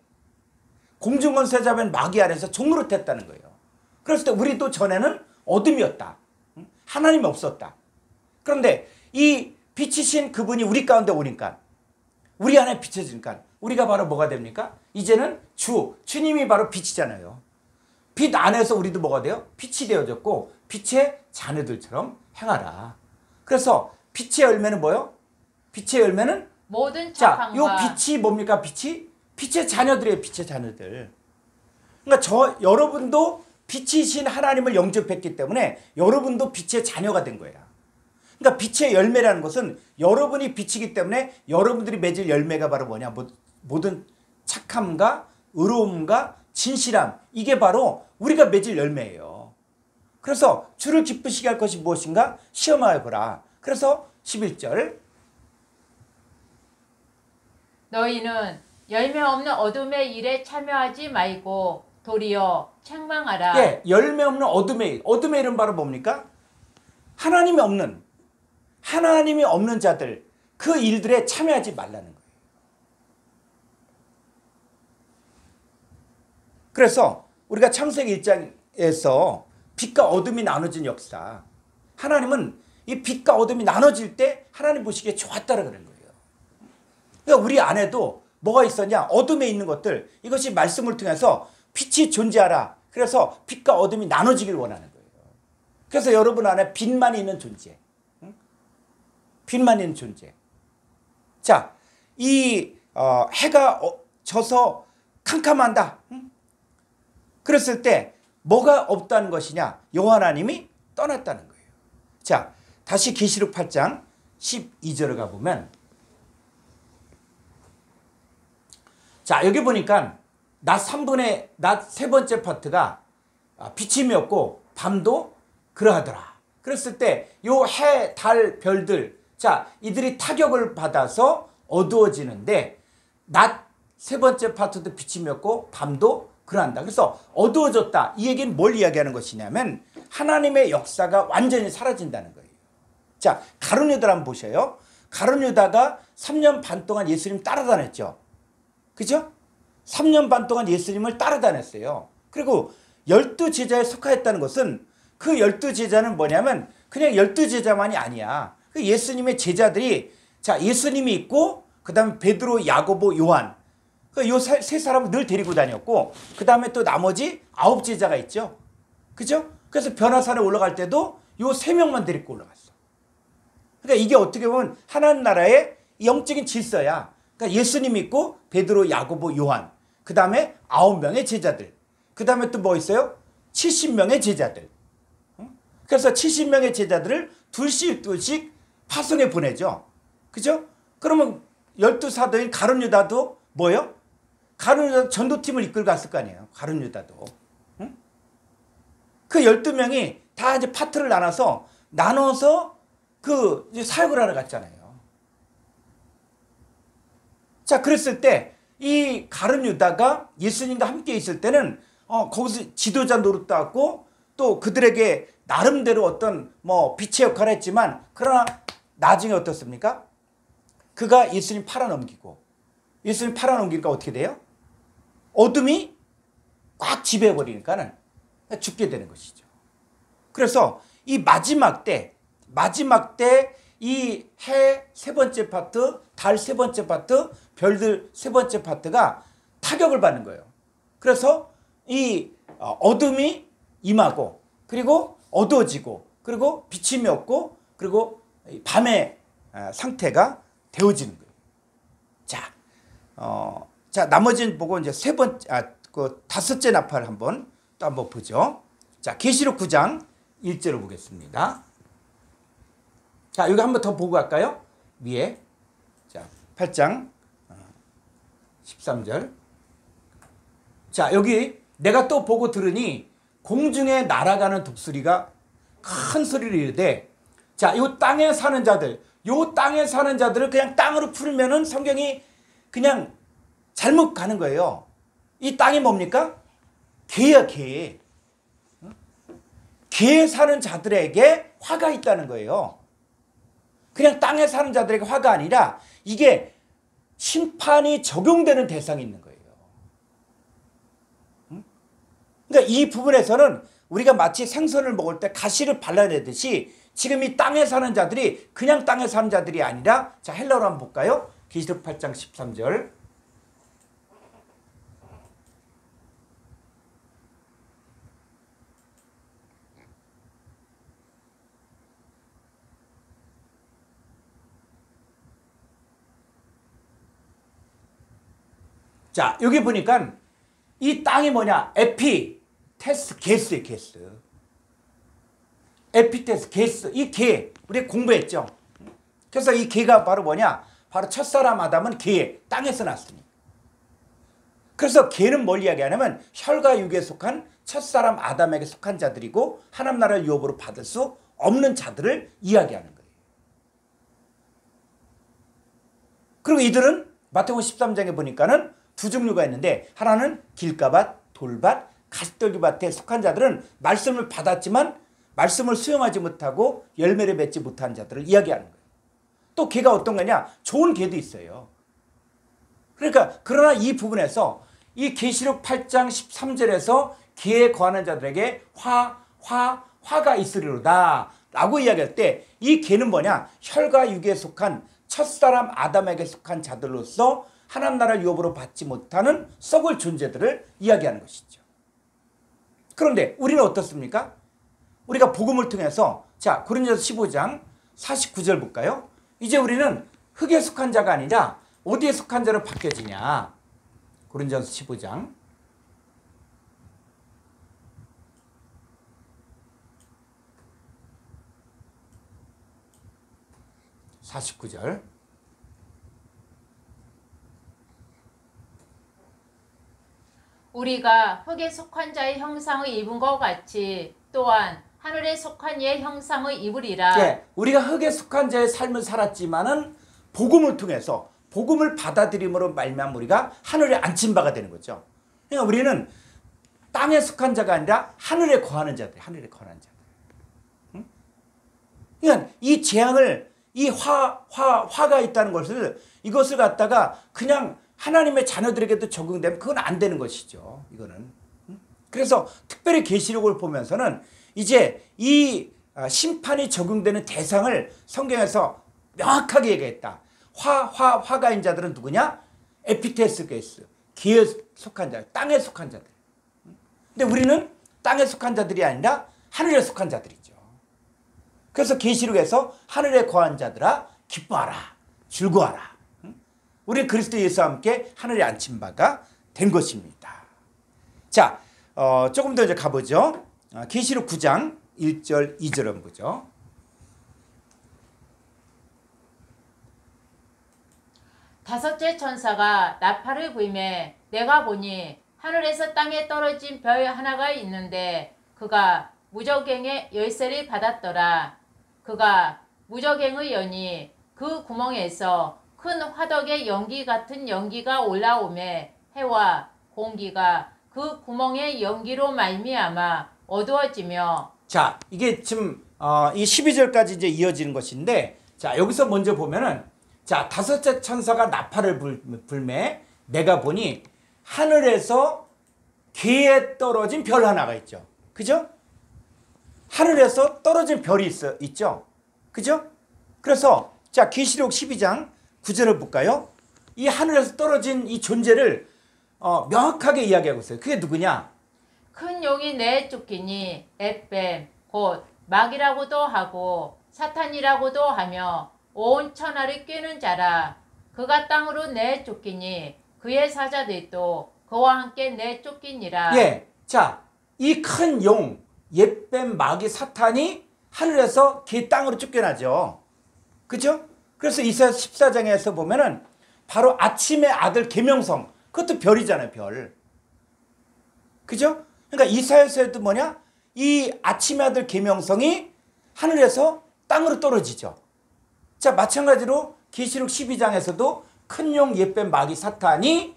Speaker 1: 공중 권세 잡은 마귀 아래서 종노릇했다는 거예요. 그랬을 때 우리도 전에는 어둠이었다. 하나님이 없었다. 그런데 이 빛이신 그분이 우리 가운데 오니까 우리 안에 비춰지니까 우리가 바로 뭐가 됩니까? 이제는 주님이 바로 빛이잖아요. 빛 안에서 우리도 뭐가 돼요? 빛이 되어졌고 빛의 자녀들처럼 행하라. 그래서 빛의 열매는 뭐예요? 빛의 열매는
Speaker 2: 모든 착함과
Speaker 1: 요 빛이 뭡니까? 빛의 자녀들이에요. 빛의 자녀들. 그러니까 여러분도 빛이신 하나님을 영접했기 때문에 여러분도 빛의 자녀가 된 거예요. 그러니까 빛의 열매라는 것은 여러분이 빛이기 때문에 여러분들이 맺을 열매가 바로 뭐냐? 모든 착함과 의로움과 진실함 이게 바로 우리가 맺을 열매예요. 그래서 주를 기쁘시게 할 것이 무엇인가? 시험하여 보라. 그래서 11절
Speaker 2: 너희는 열매 없는 어둠의 일에 참여하지 말고 도리어 책망하라.
Speaker 1: 예, 열매 없는 어둠의 일은 바로 뭡니까? 하나님이 없는 자들 그 일들에 참여하지 말라는 거예요. 그래서 우리가 창세기 1장에서 빛과 어둠이 나눠진 역사 하나님은 이 빛과 어둠이 나눠질 때 하나님 보시기에 좋았다고 그런 거예요. 그러니까 우리 안에도 뭐가 있었냐? 어둠에 있는 것들 이것이 말씀을 통해서 빛이 존재하라. 그래서 빛과 어둠이 나눠지길 원하는 거예요. 그래서 여러분 안에 빛만 있는 존재. 빛만 있는 존재. 자, 이 해가 져서 캄캄한다. 그랬을 때 뭐가 없다는 것이냐? 여호와 하나님이 떠났다는 거예요. 자, 다시 계시록 8장 12절을 가보면 자, 여기 보니까 낮 세 번째 파트가 비침이었고 밤도 그러하더라. 그랬을 때 요 해, 달, 별들 자, 이들이 타격을 받아서 어두워지는데 낮 세 번째 파트도 비침이었고 밤도 그러한다. 그래서 어두워졌다. 이 얘기는 뭘 이야기하는 것이냐면 하나님의 역사가 완전히 사라진다는 거예요. 자, 가룟 유다를 한번 보셔요. 가룟 유다가 3년 반 동안 예수님 따라다녔죠. 그죠? 3년 반 동안 예수님을 따라다녔어요. 그리고 12제자에 속하였다는 것은 그 12제자는 뭐냐면 그냥 12제자만이 아니야. 그 예수님의 제자들이 자, 예수님이 있고 그 다음에 베드로, 야고보, 요한 요 세 사람을 늘 데리고 다녔고 그 다음에 또 나머지 9제자가 있죠. 그죠? 그래서 변화산에 올라갈 때도 요 3명만 데리고 올라갔어. 그러니까 이게 어떻게 보면 하나님 나라의 영적인 질서야. 그러니까 예수님 있고 베드로, 야고보, 요한 그 다음에 9명의 제자들 그 다음에 또 뭐 있어요? 70명의 제자들. 그래서 70명의 제자들을 둘씩 파송해 보내죠. 그죠? 그러면 12사도인 가룟 유다도 뭐예요? 가룟 유다 전도팀을 이끌고 갔을 거 아니에요. 가룟 유다도. 응? 그 12명이 다 이제 파트를 나눠서 그 이제 사역을 하러 갔잖아요. 자, 그랬을 때 이 가룟 유다가 예수님과 함께 있을 때는 거기서 지도자 노릇도 하고 또 그들에게 나름대로 어떤 뭐 빛의 역할을 했지만 그러나 나중에 어떻습니까? 그가 예수님 팔아넘기고 예수님 팔아넘기니까 어떻게 돼요? 어둠이 꽉 지배해버리니까는 죽게 되는 것이죠. 그래서 이 마지막 때 이 해 세 번째 파트, 달 세 번째 파트, 별들 세 번째 파트가 타격을 받는 거예요. 그래서 이 어둠이 임하고, 그리고 어두워지고, 그리고 비침이 없고, 그리고 밤의 상태가 되어지는 거예요. 자, 나머지는 보고 이제 다섯째 나팔 한번 보죠. 자, 계시록 9장 1절을 보겠습니다. 자, 여기 한번 더 보고 갈까요? 위에. 자, 8장 13절. 자, 여기 내가 또 보고 들으니 공중에 날아가는 독수리가 큰 소리를 이르되, 자, 요 땅에 사는 자들을 그냥 땅으로 풀면은 성경이 그냥 잘못 가는 거예요. 이 땅이 뭡니까? 개야, 개. 개에 사는 자들에게 화가 있다는 거예요. 그냥 땅에 사는 자들에게 화가 아니라 이게 심판이 적용되는 대상이 있는 거예요. 그러니까 이 부분에서는 우리가 마치 생선을 먹을 때 가시를 발라내듯이 지금 이 땅에 사는 자들이 그냥 땅에 사는 자들이 아니라, 자, 헬라어로 한번 볼까요? 계시록 8장 13절. 자, 여기 보니까 이 땅이 뭐냐? 에피테스 게스예요, 게스. 에피테스 게스. 이 개, 우리 공부했죠. 그래서 이 개가 바로 뭐냐? 바로 첫사람 아담은 개, 땅에서 났으니. 그래서 개는 뭘 이야기하냐면 혈과 육에 속한 첫사람 아담에게 속한 자들이고 하나님 나라를 유업으로 받을 수 없는 자들을 이야기하는 거예요. 그리고 이들은 마태복음 13장에 보니까는 두 종류가 있는데, 하나는 길가밭, 돌밭, 가시떨기밭에 속한 자들은 말씀을 받았지만 말씀을 수용하지 못하고 열매를 맺지 못한 자들을 이야기하는 거예요. 또 개가 어떤 거냐? 좋은 개도 있어요. 그러니까 그러나 이 부분에서 이 계시록 8장 13절에서 개에 거하는 자들에게 화가 있으리로다 라고 이야기할 때, 이 개는 뭐냐? 혈과 육에 속한 첫사람 아담에게 속한 자들로서 하나님 나라 유업으로 받지 못하는 썩을 존재들을 이야기하는 것이죠. 그런데 우리는 어떻습니까? 우리가 복음을 통해서, 자, 고린도서 15장 49절 볼까요? 이제 우리는 흙에 속한 자가 아니라 어디에 속한 자로 바뀌어지냐? 고린도서 15장 49절.
Speaker 2: 우리가 흙에 속한 자의 형상을 입은 것 같이 또한 하늘에 속한 이의 형상을 입으리라.
Speaker 1: 네, 우리가 흙에 속한 자의 삶을 살았지만은 복음을 통해서, 복음을 받아들임으로 말미암아 우리가 하늘에 앉힌 바가 되는 거죠. 그러니까 우리는 땅에 속한 자가 아니라 하늘에 거하는 자들, 하늘에 거하는 자들. 응? 그러니까 이 재앙을, 이 화가 있다는 것을, 이것을 갖다가 그냥 하나님의 자녀들에게도 적용되면 그건 안 되는 것이죠. 이거는. 그래서 특별히 계시록을 보면서는 이제 이 심판이 적용되는 대상을 성경에서 명확하게 얘기했다. 화가 있는 자들은 누구냐? 에피테스 게스, 기에 속한 자, 땅에 속한 자들. 근데 우리는 땅에 속한 자들이 아니라 하늘에 속한 자들이죠. 그래서 계시록에서 하늘에 거한 자들아 기뻐하라, 즐거워하라. 우리 그리스도 예수와 함께 하늘에 앉힌 바가 된 것입니다. 자, 조금 더 이제 가보죠. 계시록 9장 1절 2절 한번 보죠.
Speaker 2: 다섯째 천사가 나팔을 불매 내가 보니 하늘에서 땅에 떨어진 별 하나가 있는데 그가 무저갱의 열쇠를 받았더라. 그가 무저갱의 여니 그 구멍에서 큰 화덕의 연기 같은 연기가 올라오매 해와 공기가 그 구멍의 연기로 말미암아 어두워지며. 자,
Speaker 1: 이게 지금 이 12절까지 이제 이어지는 것인데, 자, 여기서 먼저 보면은, 자, 다섯째 천사가 나팔을 불매 내가 보니 하늘에서 개에 떨어진 별 하나가 있죠. 그죠? 하늘에서 떨어진 별이 있죠. 그죠? 그래서 자, 계시록 12장 9절을 볼까요? 이 하늘에서 떨어진 이 존재를 명확하게 이야기하고 있어요. 그게 누구냐?
Speaker 2: 큰 용이 내쫓기니 에뱀 곧 마귀라고도 하고 사탄이라고도 하며 온 천하를 꿰는 자라. 그가 땅으로 내쫓기니 그의 사자들도 그와 함께 내쫓기니라.
Speaker 1: 예, 자, 이 큰 용, 옛뱀, 마귀, 사탄이 하늘에서 개 땅으로 쫓겨나죠. 그죠? 그래서 이사야 14장에서 보면은 바로 아침의 아들 계명성, 그것도 별이잖아요, 별. 그죠? 그러니까 이사야서에도 뭐냐? 이 아침의 아들 계명성이 하늘에서 땅으로 떨어지죠. 자, 마찬가지로 계시록 12장에서도 큰 용, 옛뱀, 마귀, 사탄이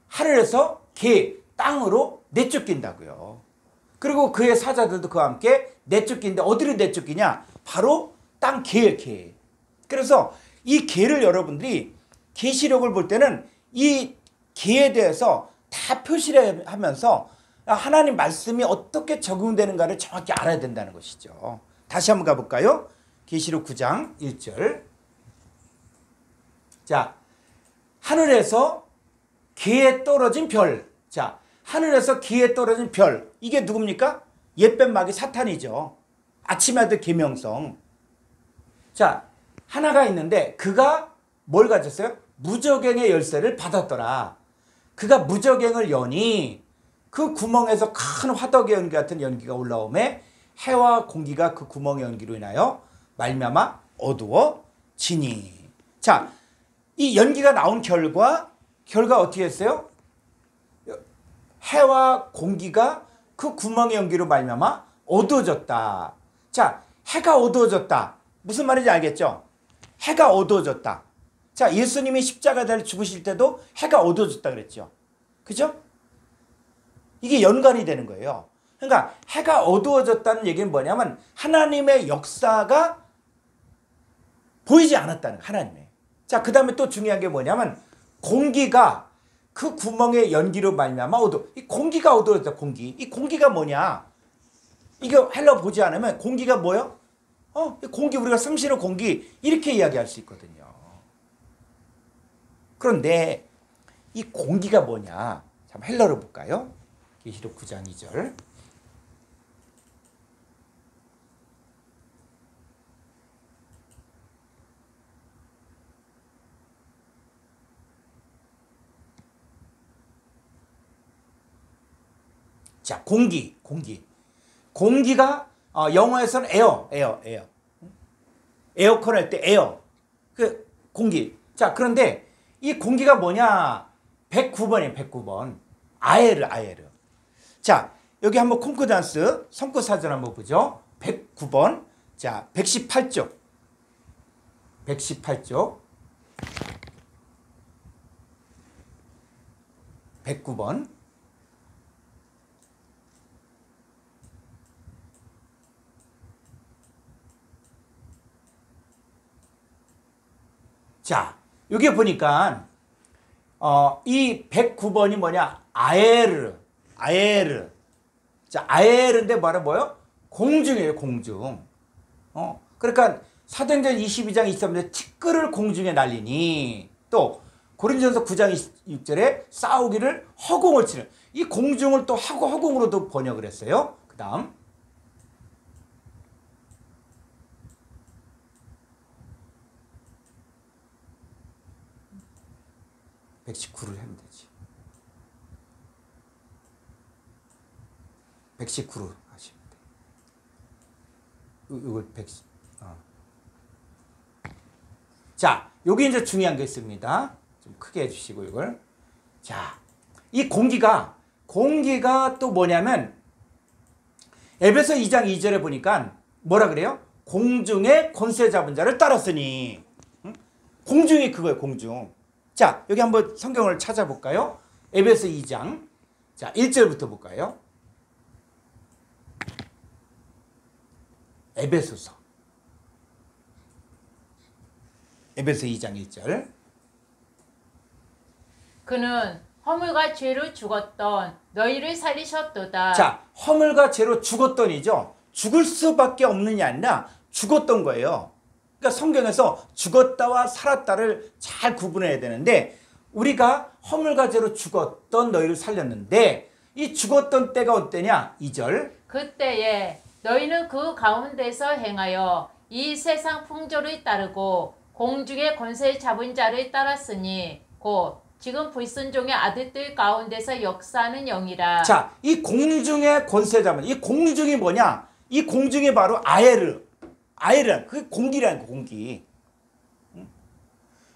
Speaker 1: 하늘에서 개 땅으로 내쫓긴다고요. 그리고 그의 사자들도 그와 함께 내쫓기는데 어디로 내쫓기냐? 바로 땅 개예요, 개. 그래서 이 개를 여러분들이 계시록을 볼 때는 이 개에 대해서 다 표시를 하면서 하나님 말씀이 어떻게 적용되는가를 정확히 알아야 된다는 것이죠. 다시 한번 가볼까요? 계시록 9장 1절. 자, 하늘에서 개에 떨어진 별. 자, 하늘에서 개에 떨어진 별. 이게 누굽니까? 옛뱀 마귀 사탄이죠. 아침의 아들 계명성. 자, 하나가 있는데 그가 뭘 가졌어요? 무저갱의 열쇠를 받았더라. 그가 무저갱을 여니 그 구멍에서 큰 화덕의 연기 같은 연기가 올라오매 해와 공기가 그 구멍의 연기로 인하여 말미암아 어두워지니. 자, 이 연기가 나온 결과 어떻게 했어요? 해와 공기가 그 구멍의 연기로 말미암아 어두워졌다. 자, 해가 어두워졌다. 무슨 말인지 알겠죠? 해가 어두워졌다. 자, 예수님이 십자가를 죽으실 때도 해가 어두워졌다 그랬죠. 그죠? 이게 연관이 되는 거예요. 그러니까 해가 어두워졌다는 얘기는 뭐냐면 하나님의 역사가 보이지 않았다는 거예요. 하나님의. 자, 그 다음에 또 중요한 게 뭐냐면 공기가 그 구멍의 연기로 말미암아 이 공기가 어두워졌다. 공기. 이 공기가 뭐냐? 이거 헬러 보지 않으면 공기가 뭐요? 공기, 우리가 성신의 공기 이렇게 이야기할 수 있거든요. 그런데 이 공기가 뭐냐? 참 헬러로 볼까요? 계시록 9장 2절. 자, 공기가 영어에서는 에어컨 할 때 에어. 그 공기. 자, 그런데 이 공기가 뭐냐? 109번이에요. 109번. 아에르. 자, 여기 한번 콩코단스 성구사전 한번 보죠. 109번. 자, 118쪽. 109번. 자, 여기 보니까 이 109번이 뭐냐? 아에르. 자, 아에르인데 뭐요? 공중이에요, 공중. 그러니까 사도행전 22장 23절에 티끌을 공중에 날리니, 또 고린도전서 9장 26절에 싸우기를 허공을 치는, 이 공중을 또 허공으로도 번역을 했어요. 그 다음 119를 하면 되지. 119로 하시면 돼. 이걸 110. 자, 여기 이제 중요한 게 있습니다. 좀 크게 해주시고 이걸. 자, 이 공기가 또 뭐냐면 에베소 2장 2절에 보니까 뭐라 그래요? 공중에 권세 잡은 자를 따랐으니. 공중이 그거예요, 공중. 자, 여기 한번 성경을 찾아볼까요? 에베소 2장. 자, 1절부터 볼까요? 에베소 2장 1절.
Speaker 2: 그는 허물과 죄로 죽었던 너희를 살리셨도다.
Speaker 1: 자, 허물과 죄로 죽었던이죠. 죽을 수밖에 없는 게 아니라 죽었던 거예요. 그러니까 성경에서 죽었다와 살았다를 잘 구분해야 되는데 우리가 허물과 죄로 죽었던 너희를 살렸는데 이 죽었던 때가 어때냐? 2절.
Speaker 2: 그때에 너희는 그 가운데서 행하여 이 세상 풍조를 따르고 공중의 권세 잡은 자를 따랐으니 곧 지금 불순종의 아들들 가운데서 역사하는 영이라.
Speaker 1: 자, 이 공중의 권세 잡은 이 공중이 뭐냐? 이 공중이 바로 아에르. 아에르란 그 공기라는 거, 공기.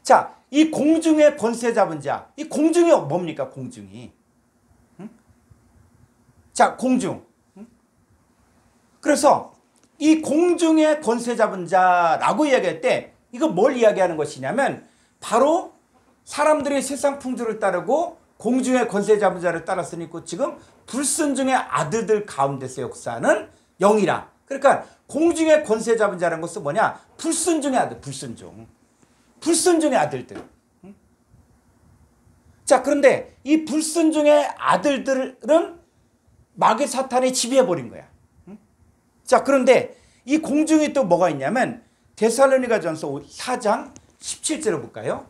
Speaker 1: 자, 이 공중의 권세 잡은 자. 이 공중이 뭡니까? 공중이. 자, 공중. 그래서 이 공중의 권세 잡은 자라고 이야기할 때 이거 뭘 이야기하는 것이냐면 바로 사람들이 세상 풍조를 따르고 공중의 권세 잡은 자를 따랐으니 지금 불순종의 아들들 가운데서 역사하는 영이라. 그러니까 공중의 권세 잡은 자라는 것은 뭐냐? 불순종의 아들, 불순종. 불순종의 아들들. 자, 그런데 이 불순종의 아들들은 마귀 사탄이 지배해버린 거야. 자, 그런데 이 공중이 또 뭐가 있냐면 데살로니가전서 4장 17절을 볼까요?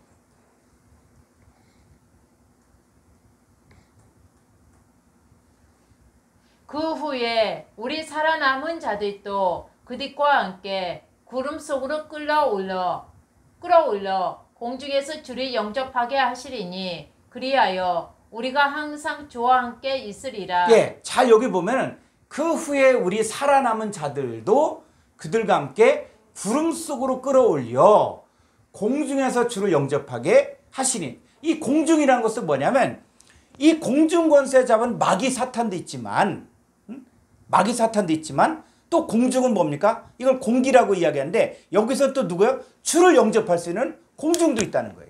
Speaker 2: 그 후에 우리 살아남은 자들도 그들과 함께 구름 속으로 끌어올려 공중에서 주를 영접하게 하시리니 그리하여 우리가 항상 주와 함께 있으리라.
Speaker 1: 예, 자 여기 보면은 그 후에 우리 살아남은 자들도 그들과 함께 구름 속으로 끌어올려 공중에서 주를 영접하게 하시니. 이 공중이라는 것은 뭐냐면 이 공중 권세 잡은 마귀 사탄도 있지만 마귀 사탄도 있지만 또 공중은 뭡니까? 이걸 공기라고 이야기하는데 여기서 또 누구요? 주를 영접할 수 있는 공중도 있다는 거예요.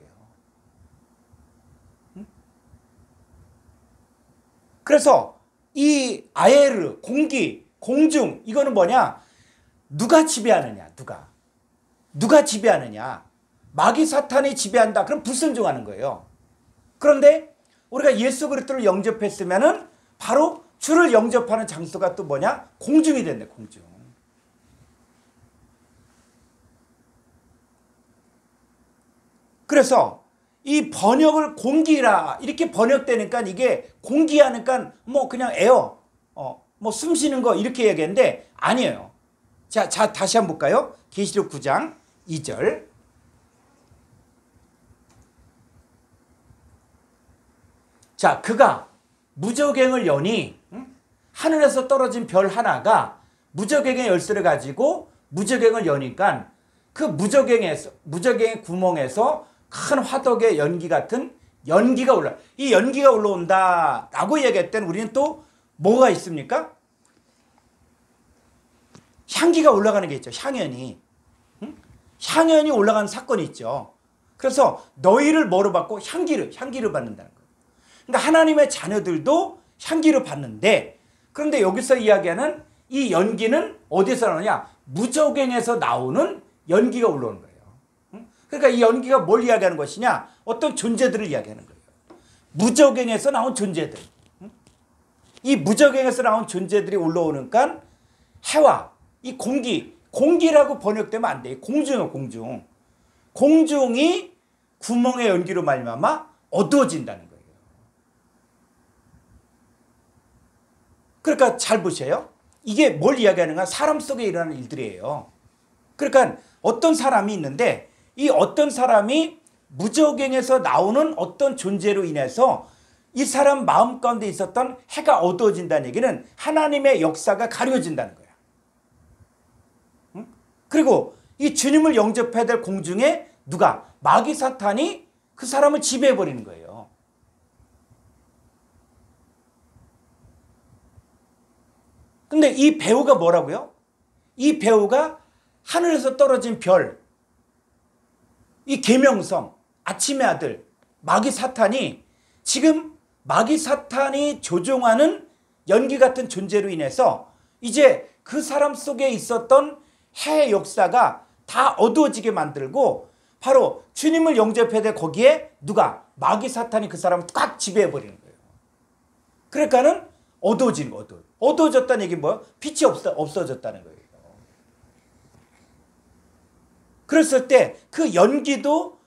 Speaker 1: 그래서 이 아에르, 공기, 공중 이거는 뭐냐? 누가 지배하느냐? 누가 지배하느냐? 마귀 사탄이 지배한다. 그럼 불순종하는 거예요. 그런데 우리가 예수 그리스도를 영접했으면은 바로 주를 영접하는 장소가 또 뭐냐? 공중이 된대, 공중. 그래서 이 번역을 공기라 이렇게 번역되니까 이게 공기하니까 뭐 그냥 에어, 뭐 숨 쉬는 거 이렇게 얘기했는데 아니에요. 자, 다시 한번 볼까요? 계시록 9장 2절. 자, 그가 무저갱을 여니 하늘에서 떨어진 별 하나가 무저갱의 열쇠를 가지고 무저갱을 여니까 그 무저갱의 구멍에서 큰 화덕의 연기 같은 연기가 올라. 이 연기가 올라온다라고 얘기했을 우리는 또 뭐가 있습니까? 향기가 올라가는 게 있죠. 향연이. 향연이 올라가는 사건이 있죠. 그래서 너희를 뭐로 받고 향기를 받는다는 거예요. 그러니까 하나님의 자녀들도 향기를 받는데 그런데 여기서 이야기하는 이 연기는 어디서 나오냐? 무저갱에서 나오는 연기가 올라오는 거예요. 그러니까 이 연기가 뭘 이야기하는 것이냐? 어떤 존재들을 이야기하는 거예요. 무저갱에서 나온 존재들. 이 무저갱에서 나온 존재들이 올라오니까 해와 이 공기라고 번역되면 안 돼. 공중이요, 공중. 공중이 구멍의 연기로 말미암아 어두워진다는 거예요. 그러니까 잘 보세요. 이게 뭘 이야기하는가? 사람 속에 일어나는 일들이에요. 그러니까 어떤 사람이 있는데 이 어떤 사람이 무저갱에서 나오는 어떤 존재로 인해서 이 사람 마음 가운데 있었던 해가 어두워진다는 얘기는 하나님의 역사가 가려진다는 거야. 그리고 이 주님을 영접해야 될 공중에 누가? 마귀 사탄이 그 사람을 지배해버리는 거예요. 근데 이 배우가 뭐라고요? 이 배우가 하늘에서 떨어진 별, 이 계명성, 아침의 아들, 마귀 사탄이 지금 마귀 사탄이 조종하는 연기 같은 존재로 인해서 이제 그 사람 속에 있었던 해의 역사가 다 어두워지게 만들고 바로 주님을 영접해야 될 거기에 누가? 마귀 사탄이 그 사람을 꽉 지배해 버리는 거예요. 그러니까는 어두워진 거, 어두워졌다는 얘기 뭐야? 빛이 없어졌다는 거예요. 그랬을 때 그 연기도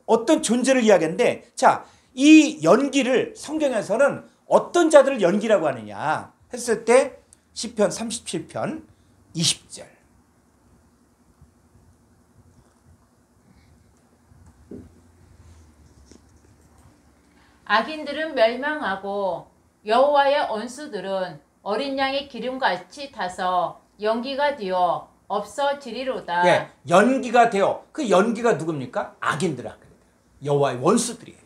Speaker 1: 어떤 존재를 이야기하는데, 자, 이 연기를 성경에서는 어떤 자들을 연기라고 하느냐 했을 때 시편 37편 20절.
Speaker 2: 악인들은 멸망하고 여호와의 원수들은 어린 양의 기름같이 타서 연기가 되어 없어지리로다.
Speaker 1: 예, 연기가 되어. 그 연기가 누굽니까? 악인들아. 여호와의 원수들이에요.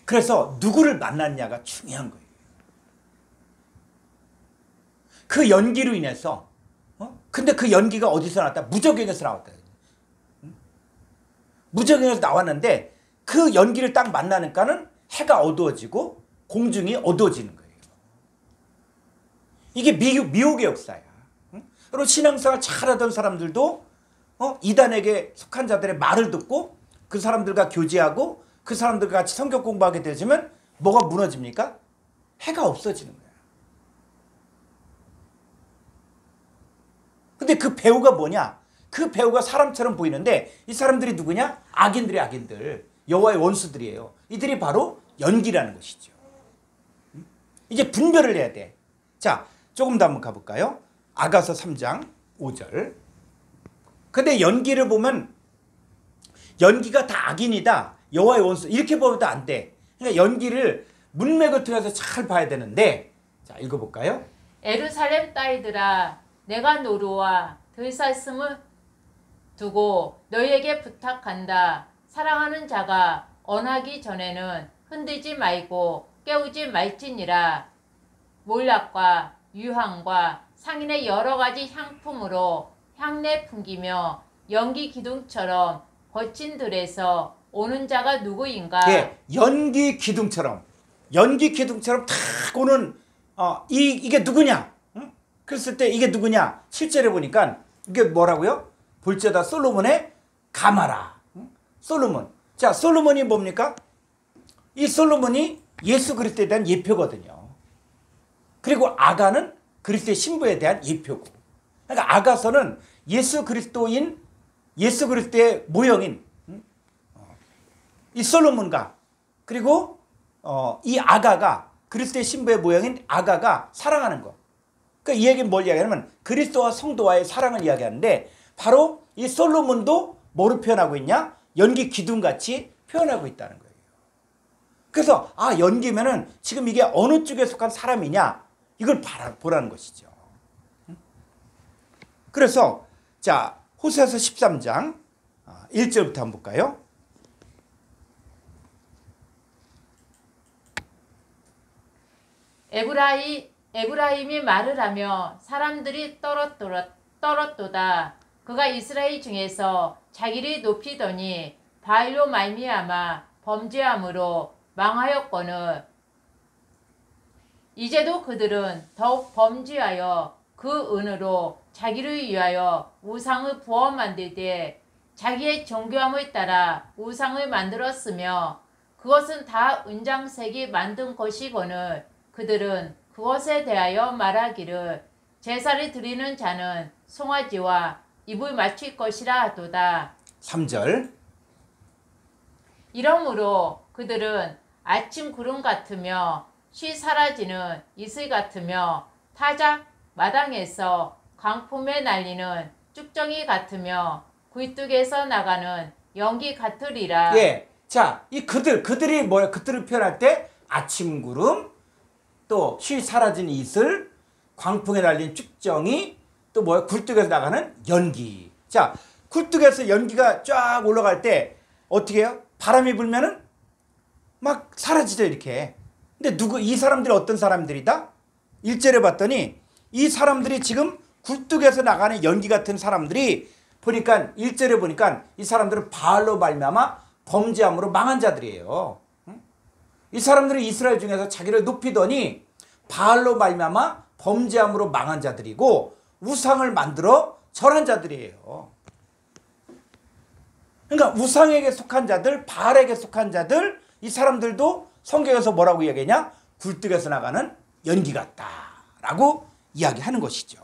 Speaker 1: 그래서 누구를 만났냐가 중요한 거예요. 그 연기로 인해서 근데 그 연기가 어디서 나왔다? 무적행에서 나왔다. 무적행에서 나왔는데 그 연기를 딱 만나니까는 해가 어두워지고 공중이 어두워지는 거예요. 이게 미혹의 역사야. 그리고 신앙생활 잘하던 사람들도 이단에게 속한 자들의 말을 듣고 그 사람들과 교제하고 그 사람들과 같이 성경 공부하게 되면 뭐가 무너집니까? 해가 없어지는 거야. 근데 그 배우가 뭐냐? 그 배우가 사람처럼 보이는데 이 사람들이 누구냐? 악인들이 악인들. 여호와의 원수들이에요. 이들이 바로 연기라는 것이죠. 이제 분별을 해야 돼. 자, 조금 더 한번 가볼까요? 아가서 3장 5절. 근데 연기를 보면 연기가 다 악인이다. 여호와의 원수. 이렇게 보면 안 돼. 그러니까 연기를 문맥을 통해서 잘 봐야 되는데, 자, 읽어볼까요?
Speaker 2: 예루살렘 딸들아, 내가 노루와 들사슴을 두고 너희에게 부탁한다. 사랑하는 자가 언하기 전에는 흔들지 말고 깨우지 말지니라. 몰락과 유황과 상인의 여러 가지 향품으로 향내 풍기며 연기 기둥처럼 거친 들에서 오는 자가 누구인가?
Speaker 1: 예, 연기 기둥처럼 탁 오는 이게 누구냐? 응? 그랬을 때 이게 누구냐? 실제로 보니까 이게 뭐라고요? 볼지어다 솔로몬의 가마라. 응? 솔로몬. 자, 솔로몬이 뭡니까? 이 솔로몬이 예수 그리스도에 대한 예표거든요. 그리고 아가는 그리스도의 신부에 대한 예표고. 그러니까 아가서는 예수 그리스도의 모형인 이 솔로몬과 그리고 이 아가가 그리스도의 신부의 모형인 아가가 사랑하는 거. 그러니까 이 얘기는 뭘 이야기하냐면 그리스도와 성도와의 사랑을 이야기하는데 바로 이 솔로몬도 뭐로 표현하고 있냐? 연기 기둥같이 표현하고 있다는 거예요. 그래서 연기면은 지금 이게 어느 쪽에 속한 사람이냐 이걸 보라는 것이죠. 그래서 자, 호세아서 13장 1절부터 한번 볼까요?
Speaker 2: 에브라임이 말을 하며 사람들이 떨었도다. 그가 이스라엘 중에서 자기를 높이더니 바알로 말미암아 범죄함으로 망하였거늘. 이제도 그들은 더욱 범죄하여 그 은으로 자기를 위하여 우상을 부어 만들되 자기의 정교함을 따라 우상을 만들었으며 그것은 다 은장색이 만든 것이거늘. 그들은 그것에 대하여 말하기를 제사를 드리는 자는 송아지와 입을 맞출 것이라 하도다.
Speaker 1: 3절.
Speaker 2: 이러므로 그들은 아침 구름 같으며 쉬 사라지는 이슬 같으며 타작 마당에서 강품에 날리는 쭉정이 같으며 굴뚝에서 나가는 연기 같으리라.
Speaker 1: 예. 자, 이 그들이 뭐야? 그들을 표현할 때 아침 구름, 또 쉬 사라진 이슬, 광풍에 날린 쭉정이, 또 뭐야? 굴뚝에서 나가는 연기. 자, 굴뚝에서 연기가 쫙 올라갈 때 어떻게 해요? 바람이 불면은 막 사라지죠, 이렇게. 근데 이 사람들이 어떤 사람들이다? 1절에 봤더니 이 사람들이 지금 굴뚝에서 나가는 연기 같은 사람들이 보니까 1절에 보니까 이 사람들은 바알로 말미암아 범죄함으로 망한 자들이에요. 이 사람들은 이스라엘 중에서 자기를 높이더니 바알로 말미암아 범죄함으로 망한 자들이고 우상을 만들어 절한 자들이에요. 그러니까 우상에게 속한 자들, 바알에게 속한 자들, 이 사람들도 성경에서 뭐라고 이야기하냐? 굴뚝에서 나가는 연기 같다라고 이야기하는 것이죠.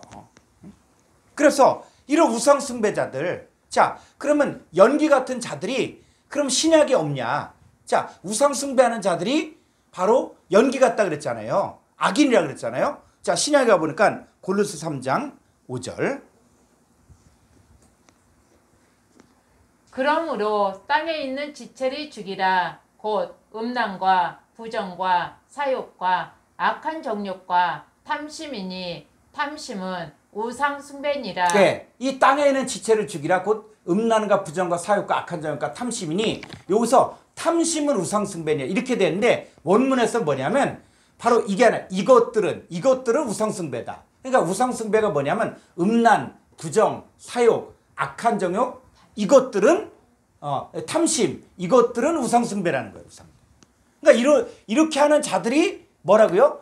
Speaker 1: 그래서 이런 우상 숭배자들, 자, 그러면 연기 같은 자들이 그럼 신약에 없냐? 자, 우상 숭배하는 자들이 바로 연기 같다 그랬잖아요. 악인이라 그랬잖아요. 자, 신약에 가보니까 골로새 3장 5절.
Speaker 2: 그러므로 땅에 있는 지체를 죽이라. 곧 음란과 부정과 사욕과 악한 정욕과 탐심이니 탐심은 우상 숭배니라.
Speaker 1: 네, 이 땅에 있는 지체를 죽이라. 곧 음란과 부정과 사욕과 악한 정욕과 탐심이니, 여기서 탐심은 우상 숭배니라 이렇게 되는데 원문에서 뭐냐면 바로 이게 아니라 이것들은 우상 숭배다. 그러니까 우상 숭배가 뭐냐면 음란, 부정, 사욕, 악한 정욕, 이것들은 탐심, 이것들은 우상 숭배라는 거예요. 우상. 그러니까 이렇게 하는 자들이 뭐라고요?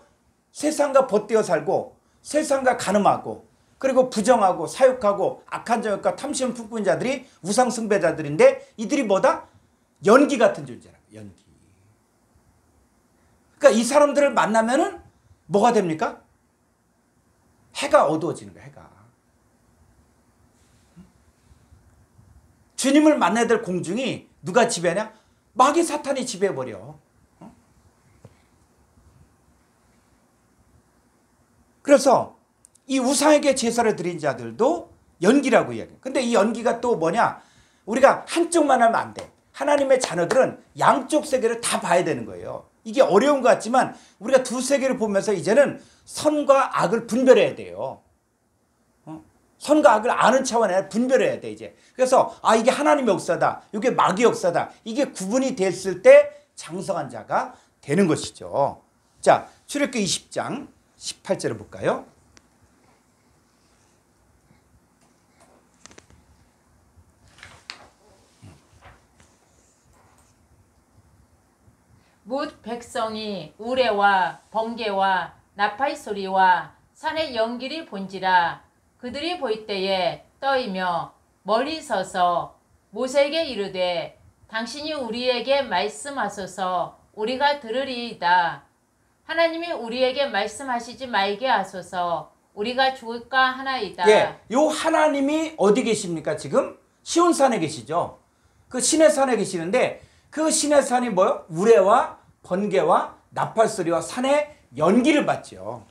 Speaker 1: 세상과 벗되어 살고 세상과 간음하고 그리고 부정하고 사욕하고 악한 정욕과 탐심 품꾼 자들이 우상 숭배자들인데, 이들이 뭐다? 연기 같은 존재라고. 연기. 그러니까 이 사람들을 만나면은 뭐가 됩니까? 해가 어두워지는 거야. 해가. 주님을 만나야 될 공중이 누가 지배하냐? 마귀 사탄이 지배해버려. 그래서 이 우상에게 제사를 드린 자들도 연기라고 이야기해요. 근데 이 연기가 또 뭐냐? 우리가 한쪽만 하면 안 돼. 하나님의 자녀들은 양쪽 세계를 다 봐야 되는 거예요. 이게 어려운 것 같지만 우리가 두 세계를 보면서 이제는 선과 악을 분별해야 돼요. 선과 악을 아는 차원이 아니라 분별해야 돼, 이제. 그래서 이게 하나님의 역사다, 이게 마귀의 역사다, 이게 구분이 됐을 때 장성한 자가 되는 것이죠. 자, 출애굽기 20장 18절을 볼까요?
Speaker 2: 뭇 백성이 우레와 번개와 나팔 소리와 산의 연기를 본지라. 그들이 볼 때에 떠이며 멀리 서서 모세에게 이르되 당신이 우리에게 말씀하소서 우리가 들으리이다. 하나님이 우리에게 말씀하시지 말게 하소서 우리가 죽을까 하나이다.
Speaker 1: 예, 요 하나님이 어디 계십니까? 지금 시온산에 계시죠. 그 시내산에 계시는데 그 시내산이 뭐요? 우레와 번개와 나팔소리와 산의 연기를 받죠.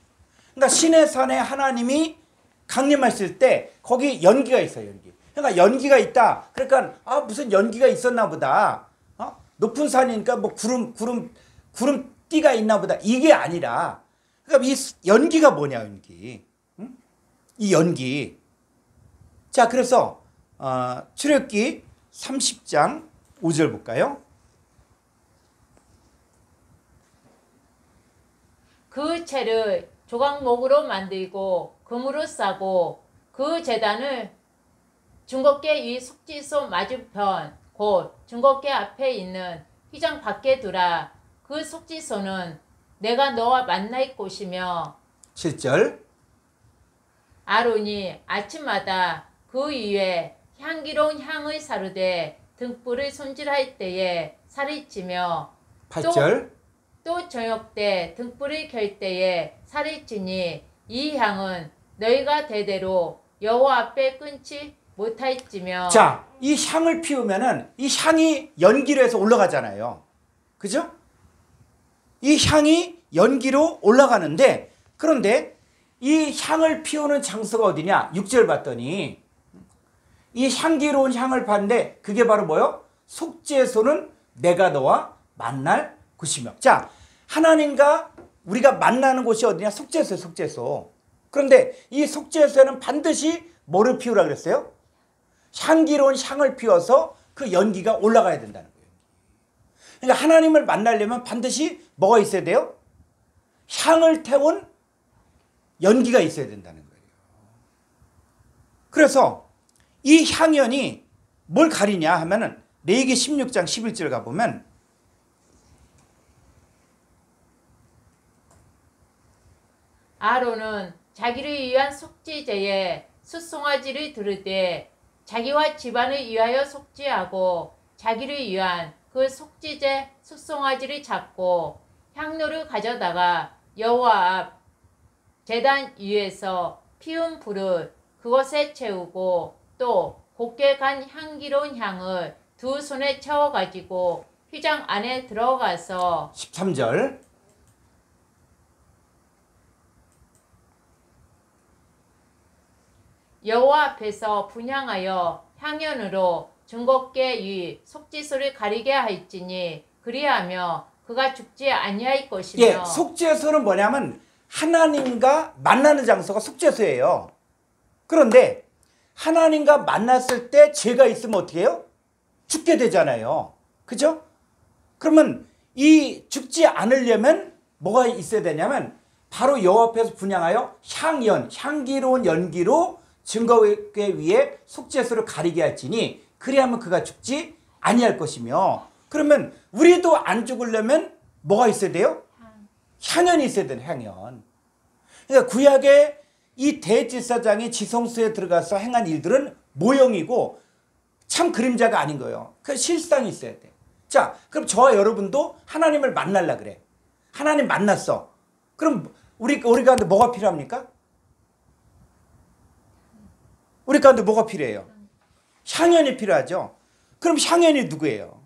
Speaker 1: 그러니까 시내산에 하나님이 강림하실 때 거기 연기가 있어요. 연기. 그러니까 연기가 있다. 그러니까 무슨 연기가 있었나 보다. 높은 산이니까 뭐 구름띠가 있나 보다. 이게 아니라, 그러니까 이 연기가 뭐냐, 연기. 응? 이 연기. 자, 그래서 출애굽기 30장 5절 볼까요?
Speaker 2: 그 채를 조각목으로 만들고 금으로 싸고 그 제단을 증거궤 이 속지소 맞은편 곧 증거궤 앞에 있는 휘장 밖에 두라. 그 속지소는 내가 너와 만날 곳이며
Speaker 1: 7절.
Speaker 2: 아론이 아침마다 그 위에 향기로운 향을 사르되 등불을 손질할 때에 살이 찌며
Speaker 1: 8절.
Speaker 2: 또 저녁 때 등불을 켤 때에 살이 찌니 이 향은 너희가 대대로 여호와 앞에 끊지 못할지며.
Speaker 1: 자, 이 향을 피우면은 이 향이 연기로 해서 올라가잖아요. 그죠? 이 향이 연기로 올라가는데, 그런데 이 향을 피우는 장소가 어디냐? 6절 봤더니 이 향기로운 향을 봤는데 그게 바로 뭐요? 속죄소는 내가 너와 만날 곳이며. 자, 하나님과 우리가 만나는 곳이 어디냐? 속죄소예요, 속죄소. 그런데 이 속죄소에는 반드시 뭐를 피우라 그랬어요? 향기로운 향을 피워서 그 연기가 올라가야 된다는 거예요. 그러니까 하나님을 만나려면 반드시 뭐가 있어야 돼요? 향을 태운 연기가 있어야 된다는 거예요. 그래서 이 향연이 뭘 가리냐 하면은 레위기 16장 11절 가보면
Speaker 2: 아론은 자기를 위한 속죄제에 숫송아지를 들을 때 자기와 집안을 위하여 속죄하고 자기를 위한 그 속죄제 숙송아지를 잡고 향료를 가져다가 여호와 앞 제단 위에서 피운 불을 그것에 채우고 또 곱게 간 향기로운 향을 두 손에 채워 가지고 휘장 안에 들어가서
Speaker 1: 13절
Speaker 2: 여호와 앞에서 분향하여 향연으로 증거께 위 속죄소를 가리게 할지니 그리하며 그가 죽지 아니할 것이며.
Speaker 1: 예, 속죄소는 뭐냐면 하나님과 만나는 장소가 속죄소예요. 그런데 하나님과 만났을 때 죄가 있으면 어떻게 해요? 죽게 되잖아요. 그죠? 그러면 이 죽지 않으려면 뭐가 있어야 되냐면 바로 여호와 앞에서 분향하여 향기로운 연기로 증거궤 위에 속죄소를 가리게 할지니 그리하면 그가 죽지 아니할 것이며. 그러면 우리도 안 죽으려면 뭐가 있어야 돼요? 향연이 있어야 돼요. 향연. 그러니까 구약의 이 대제사장이 지성소에 들어가서 행한 일들은 모형이고 참 그림자가 아닌 거예요. 그 실상이 있어야 돼. 자, 그럼 저와 여러분도 하나님을 만나려 그래. 하나님 만났어. 그럼 우리 가운데 뭐가 필요합니까? 우리 가운데 뭐가 필요해요? 향연이 필요하죠. 그럼 향연이 누구예요?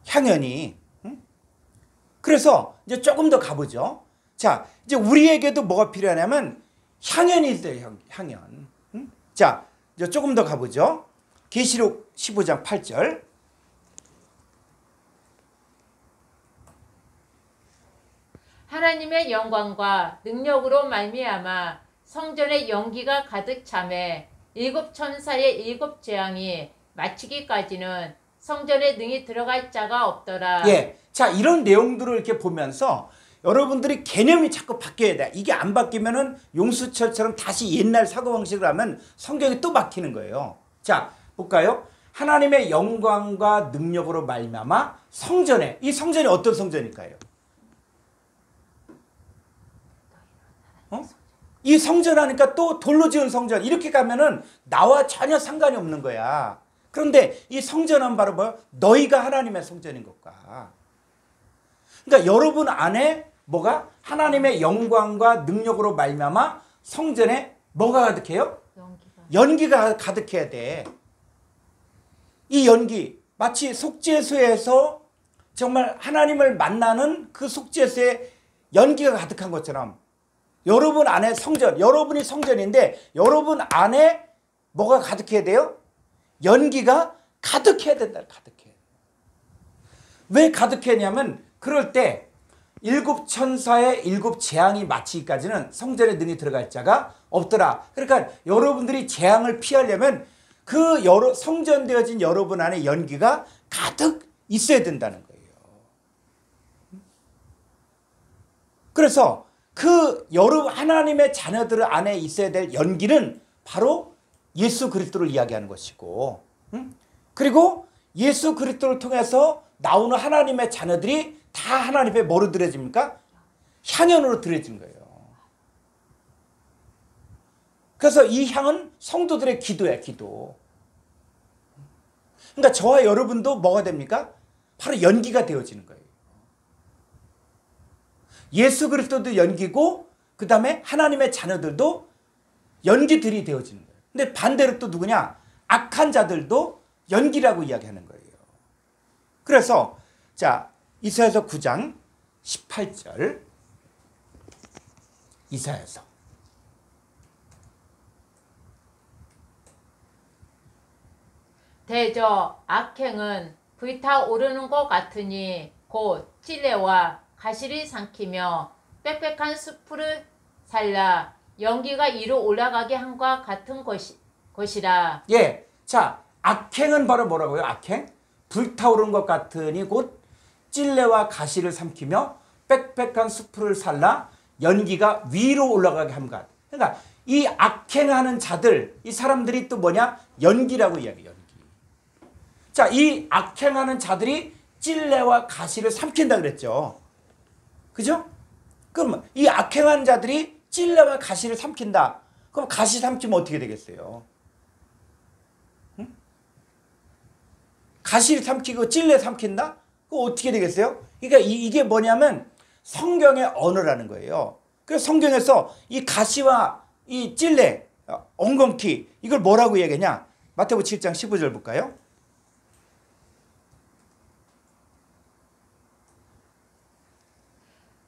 Speaker 1: 향연이. 응? 그래서 이제 조금 더 가보죠. 자, 이제 우리에게도 뭐가 필요하냐면 향연이 있어요. 향연. 응? 자, 이제 조금 더 가보죠. 계시록 15장 8절.
Speaker 2: 하나님의 영광과 능력으로 말미암아 성전의 연기가 가득 차매 일곱 천사의 일곱 재앙이 마치기까지는 성전에 능히 들어갈 자가 없더라.
Speaker 1: 예. 자, 이런 내용들을 이렇게 보면서 여러분들이 개념이 자꾸 바뀌어야 돼. 이게 안 바뀌면은 용수철처럼 다시 옛날 사고방식으로 하면 성경이 또 막히는 거예요. 자, 볼까요? 하나님의 영광과 능력으로 말미암아 성전에, 이 성전이 어떤 성전일까요? 이 성전 하니까 또 돌로 지은 성전 이렇게 가면은 나와 전혀 상관이 없는 거야. 그런데 이 성전은 바로 뭐야? 너희가 하나님의 성전인 것과. 그러니까 여러분 안에 뭐가? 하나님의 영광과 능력으로 말미암아 성전에 뭐가 가득해요? 연기가 가득해야 돼. 이 연기 마치 속죄소에서 정말 하나님을 만나는 그 속죄소에 연기가 가득한 것처럼 여러분 안에 성전, 여러분이 성전인데 여러분 안에 뭐가 가득해야 돼요? 연기가 가득해야 된다. 가득해. 왜 가득했냐면 그럴 때 일곱 천사의 일곱 재앙이 마치기까지는 성전에 능히 들어갈 자가 없더라. 그러니까 여러분들이 재앙을 피하려면 그 성전되어진 여러분 안에 연기가 가득 있어야 된다는 거예요. 그래서 그 여러분 하나님의 자녀들 안에 있어야 될 연기는 바로 예수 그리스도를 이야기하는 것이고, 그리고 예수 그리스도를 통해서 나오는 하나님의 자녀들이 다 하나님 앞에 뭐로 드려집니까? 향연으로 드려지는 거예요. 그래서 이 향은 성도들의 기도야, 기도. 그러니까 저와 여러분도 뭐가 됩니까? 바로 연기가 되어지는 거예요. 예수 그리스도도 연기고 그 다음에 하나님의 자녀들도 연기들이 되어지는 거예요. 근데 반대로 또 누구냐? 악한 자들도 연기라고 이야기하는 거예요. 그래서 자, 이사야서 9장 18절. 이사야서
Speaker 2: 대저 악행은 불타오르는 것 같으니 곧 찔레와 가시를 삼키며 빽빽한 숲을 살라 연기가 위로 올라가게 함과 같은 것이라.
Speaker 1: 예, 자, 악행은 바로 뭐라고요? 악행? 불타오르는 것 같으니 곧 찔레와 가시를 삼키며 빽빽한 숲을 살라 연기가 위로 올라가게 함과. 그러니까 이 악행하는 자들, 이 사람들이 또 뭐냐? 연기라고 이야기해요. 연기. 자, 이 악행하는 자들이 찔레와 가시를 삼킨다 그랬죠. 그죠? 그럼 이 악행한 자들이 찔레와 가시를 삼킨다. 그럼 가시 삼키면 어떻게 되겠어요? 가시 삼키고 찔레 삼킨다? 그거 어떻게 되겠어요? 그러니까 이게 뭐냐면 성경의 언어라는 거예요. 그래서 성경에서 이 가시와 이 찔레, 엉겅퀴 이걸 뭐라고 얘기하냐? 마태복음 7장 15절 볼까요?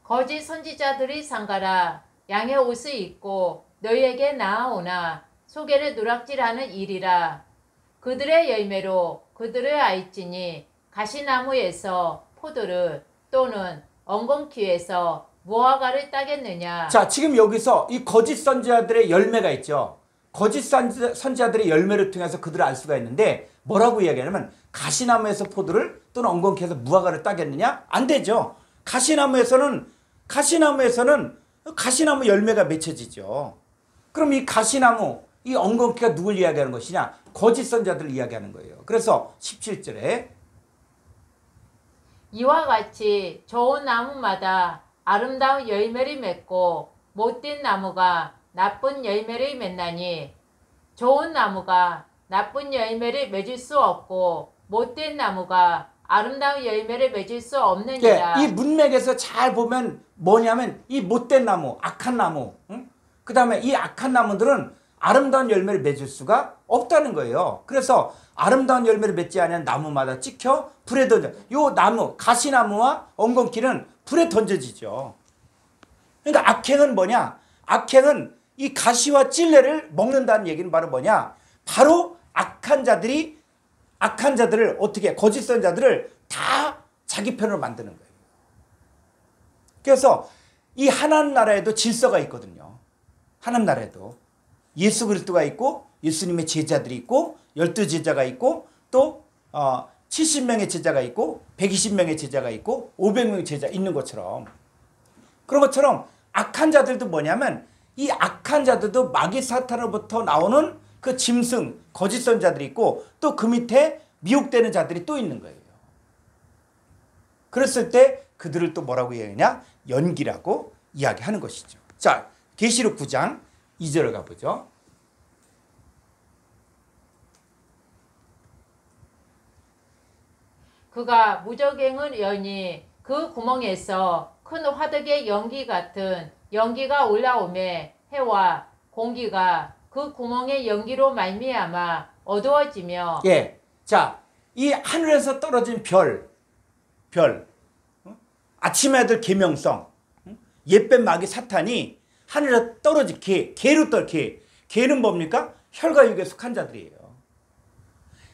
Speaker 2: 거짓 선지자들이 상가라 양의 옷을 입고 너희에게 나아오나 속에는 누락질하는 일이라. 그들의 열매로 그들을 알지니 가시나무에서 포도를 또는 엉겅퀴에서 무화과를 따겠느냐.
Speaker 1: 자, 지금 여기서 이 거짓 선지자들의 열매가 있죠. 거짓 선지자들의 열매를 통해서 그들을 알 수가 있는데 뭐라고 이야기하냐면 가시나무에서 포도를 또는 엉겅퀴에서 무화과를 따겠느냐? 안 되죠. 가시나무에서는 가시나무 열매가 맺혀지죠. 그럼 이 가시나무, 이 엉겅퀴가 누굴 이야기하는 것이냐? 거짓 선지자들을 이야기하는 거예요. 그래서 17절에
Speaker 2: 이와 같이 좋은 나무마다 아름다운 열매를 맺고 못된 나무가 나쁜 열매를 맺나니 좋은 나무가 나쁜 열매를 맺을 수 없고 못된 나무가 아름다운 열매를 맺을 수 없느니라.
Speaker 1: 이 문맥에서 잘 보면 뭐냐면 이 못된 나무, 악한 나무, 그 다음에 이 악한 나무들은 아름다운 열매를 맺을 수가 없다는 거예요. 그래서 아름다운 열매를 맺지 않은 나무마다 찍혀 불에 던져. 요 나무, 가시나무와 엉겅퀴는 불에 던져지죠. 그러니까 악행은 뭐냐? 악행은 이 가시와 찔레를 먹는다는 얘기는 바로 뭐냐? 바로 악한 자들을 어떻게 거짓 선자들을 다 자기 편으로 만드는 거예요. 그래서 이 하나님 나라에도 질서가 있거든요. 하나님 나라에도 예수 그리스도가 있고 예수님의 제자들이 있고 12제자가 있고 또 70명의 제자가 있고 120명의 제자가 있고 500명의 제자 있는 것처럼 그런 것처럼 악한 자들도 뭐냐면 이 악한 자들도 마귀 사탄으로부터 나오는 그 짐승 거짓 선자들이 있고 또 그 밑에 미혹되는 자들이 또 있는 거예요. 그랬을 때 그들을 또 뭐라고 얘기하냐? 연기라고 이야기하는 것이죠. 자, 계시록 9장 2절을 가보죠.
Speaker 2: 그가 무저갱을 여니 그 구멍에서 큰 화덕의 연기 같은 연기가 올라오매 해와 공기가 그 구멍의 연기로 말미암아 어두워지며
Speaker 1: 예. 자, 이 하늘에서 떨어진 별, 아침에 들 계명성, 옛뱀 마귀 사탄이 하늘에 떨어진 개로 개는 뭡니까? 혈과 육에 속한 자들이에요.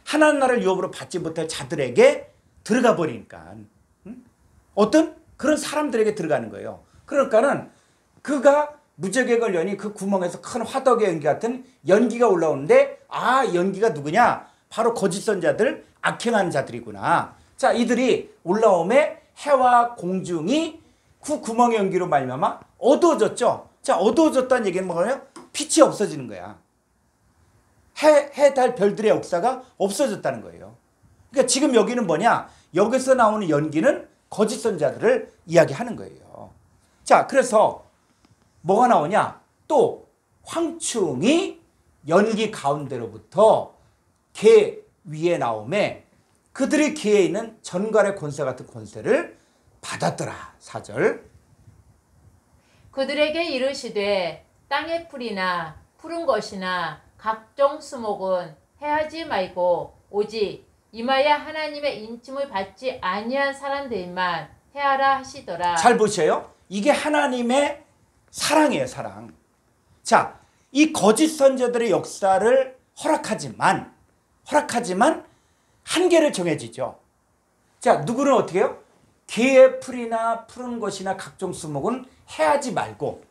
Speaker 1: 하나님 나라를 유업으로 받지 못할 자들에게 들어가 버리니까 어떤 그런 사람들에게 들어가는 거예요. 그러니까는 그가 무적에 걸려니 그 구멍에서 큰 화덕의 연기 같은 연기가 올라오는데 연기가 누구냐? 바로 거짓 선자들, 악행하는 자들이구나. 자, 이들이 올라오매 해와 공중이 그 구멍의 연기로 말미암아 어두워졌죠. 자, 어두워졌다는 얘기는 뭐예요? 빛이 없어지는 거야. 해, 달, 별들의 역사가 없어졌다는 거예요. 그러니까 지금 여기는 뭐냐? 여기서 나오는 연기는 거짓 선자들을 이야기하는 거예요. 자, 그래서 뭐가 나오냐? 또 황충이 연기 가운데로부터 개 위에 나오매 그들의 귀에 있는 전갈의 권세 같은 권세를 받았더라. 4절.
Speaker 2: 그들에게 이르시되 땅의 풀이나 푸른 것이나 각종 수목은 해하지 말고 오직 이마야 하나님의 인침을 받지 아니한 사람들만 해하라 하시더라.
Speaker 1: 잘 보세요. 이게 하나님의 사랑이에요. 사랑. 자, 이 거짓 선자들의 역사를 허락하지만 한계를 정해지죠. 자, 누구는 어떻게 해요? 개의 풀이나 푸른 것이나 각종 수목은 해하지 말고,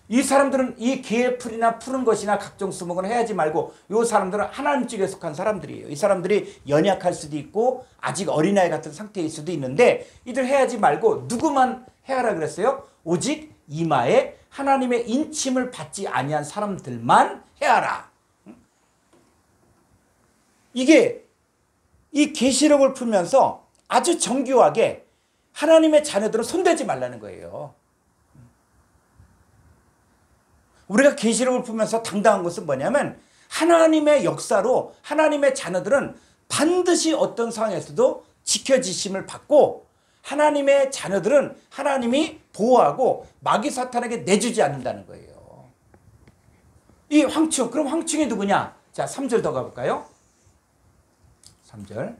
Speaker 1: 이 사람들은 이 개의 풀이나 푸른 것이나 각종 수목은 해하지 말고, 이 사람들은 하나님 쪽에 속한 사람들이에요. 이 사람들이 연약할 수도 있고 아직 어린아이 같은 상태일 수도 있는데 이들 해하지 말고 누구만 해하라 그랬어요? 오직 이마에 하나님의 인침을 받지 아니한 사람들만 해하라. 이게 이 계시록을 풀면서 아주 정교하게 하나님의 자녀들은 손대지 말라는 거예요. 우리가 계시록을 풀면서 당당한 것은 뭐냐면 하나님의 역사로 하나님의 자녀들은 반드시 어떤 상황에서도 지켜지심을 받고 하나님의 자녀들은 하나님이 보호하고 마귀 사탄에게 내주지 않는다는 거예요. 이 황충, 그럼 황충이 누구냐? 자, 3절 더 가볼까요? 3절.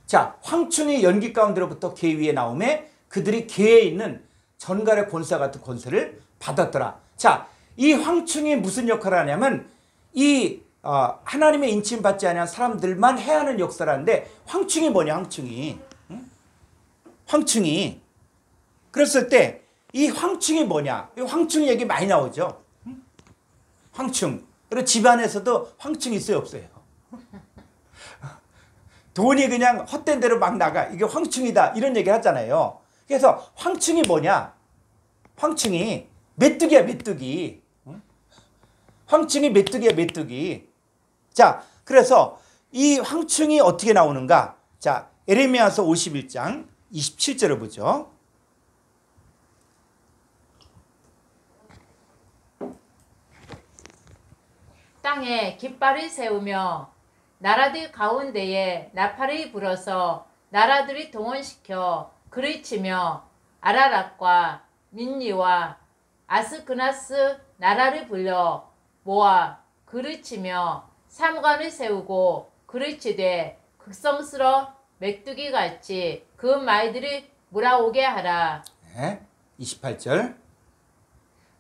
Speaker 1: 자, 황충이 연기 가운데로부터 개 위에 나오매 그들이 개에 있는 전갈의 권세 같은 권세를 받았더라. 자, 이 황충이 무슨 역할을 하냐면 이 하나님의 인침받지 않은 사람들만 해야 하는 역사라는데 황충이 뭐냐? 황충이. 응? 황충이. 그랬을 때 이 황충이 뭐냐? 이 황충 얘기 많이 나오죠. 응? 황충. 그리고 집안에서도 황충이 있어요, 없어요? 돈이 그냥 헛된 대로 막 나가. 이게 황충이다. 이런 얘기 하잖아요. 그래서 황충이 뭐냐? 황충이 메뚜기야, 메뚜기. 응? 황충이 메뚜기야, 메뚜기. 자, 그래서 이 황충이 어떻게 나오는가? 자, 에레미야서 51장 27절을 보죠.
Speaker 2: 땅에 깃발을 세우며 나라들 가운데에 나팔을 불어서 나라들이 동원시켜 그를 치며 아라락과 민니와 아스크나스 나라를 불려 모아 그를 치며 삼관을 세우고 그를 치되 극성스러 메뚜기 같이 그 말들을 몰아오게 하라.
Speaker 1: 네, 28절.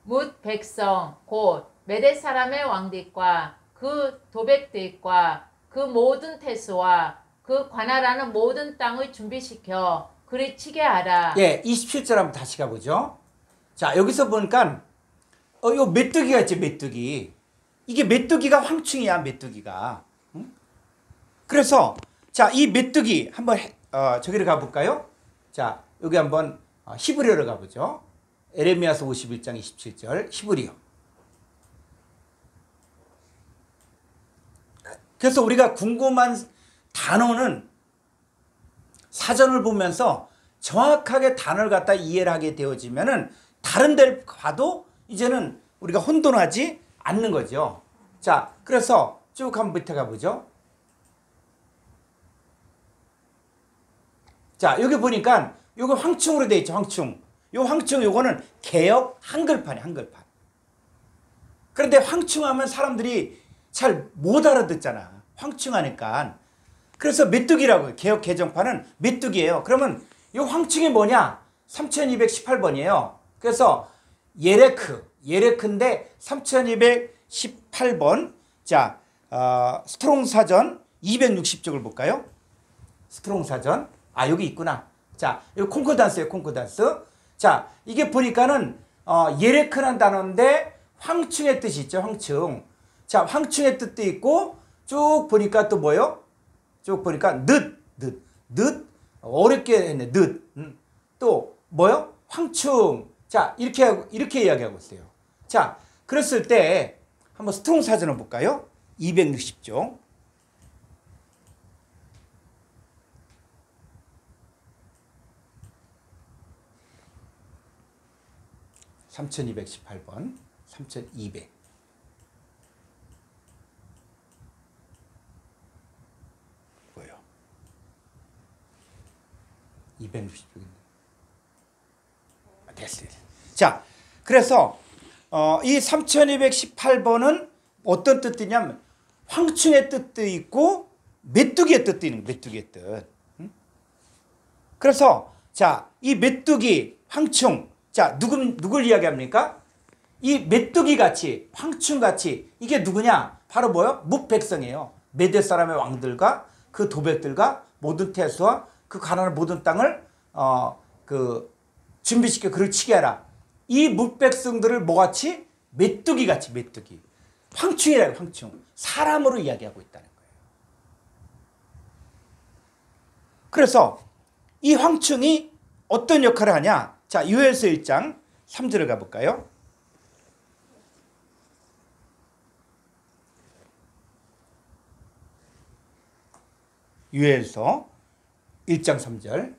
Speaker 2: 뭇 백성 곧 메대 사람의 왕들과 그 도백들과 그 모든 태수와 그 관할하는 모든 땅을 준비시켜 그를 치게 하라.
Speaker 1: 예, 27절 한번 다시 가보죠. 자, 여기서 보니까 요 메뚜기가 있지, 메뚜기. 이게 메뚜기가 황충이야, 메뚜기가. 응? 그래서 자, 이 메뚜기 한번 저기를 가볼까요? 자, 여기 한번 히브리어를 가보죠. 에레미야서 51장 27절 히브리어. 그래서 우리가 궁금한 단어는 사전을 보면서 정확하게 단어를 갖다 이해를 하게 되어지면은 다른 데를 가도 이제는 우리가 혼돈하지 않는 거죠. 자, 그래서 쭉 한번 밑에 가보죠. 자, 여기 보니까 요거 황충으로 되어 있죠. 황충. 요 황충 요거는 개역 한글판이에요. 한글판. 그런데 황충하면 사람들이 잘 못 알아듣잖아. 황충하니까. 그래서 메뚜기라고요. 개역 개정판은 메뚜기예요. 그러면 요 황충이 뭐냐? 3218번이에요. 그래서 예레크인데 3218번. 자, 스트롱 사전 260쪽을 볼까요? 스트롱 사전. 아, 여기 있구나. 자, 여기 콩코단스예요. 콩코단스. 자, 이게 보니까는 예레크라는 단어인데 황충의 뜻이 있죠. 황충. 자, 황충의 뜻도 있고 쭉 보니까 또 뭐요? 쭉 보니까 늦. 어렵게 했네. 늦. 또 뭐요? 황충. 자, 이렇게 이야기하고 있어요. 자, 그랬을 때 한번 스트롱 사전을 볼까요? 260쪽. 3218번, 3200. 뭐예요? 260쪽인데. 됐어요. 자, 그래서 이 3218번은 어떤 뜻이냐면 황충의 뜻도 있고 메뚜기의 뜻도 있는 거예요. 메뚜기의 뜻. 그래서 자, 이 메뚜기, 황충. 자, 누굴 이야기합니까? 이 메뚜기 같이, 황충 같이, 이게 누구냐? 바로 뭐요? 뭇백성이에요. 메대 사람의 왕들과 그 도백들과 모든 태수와 그 가난한 모든 땅을 준비시켜 그를 치게 하라. 이 뭇백성들을 뭐같이? 메뚜기같이, 메뚜기. 황충이라고, 황충. 사람으로 이야기하고 있다는 거예요. 그래서 이 황충이 어떤 역할을 하냐? 자, 요엘서 1장 3절을 가볼까요? 요엘서 1장 3절.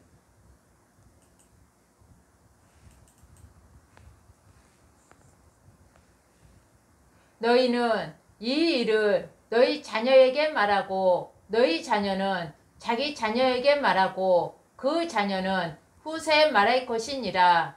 Speaker 2: 너희는 이 일을 너희 자녀에게 말하고 너희 자녀는 자기 자녀에게 말하고 그 자녀는 후세에 말할 것이니라.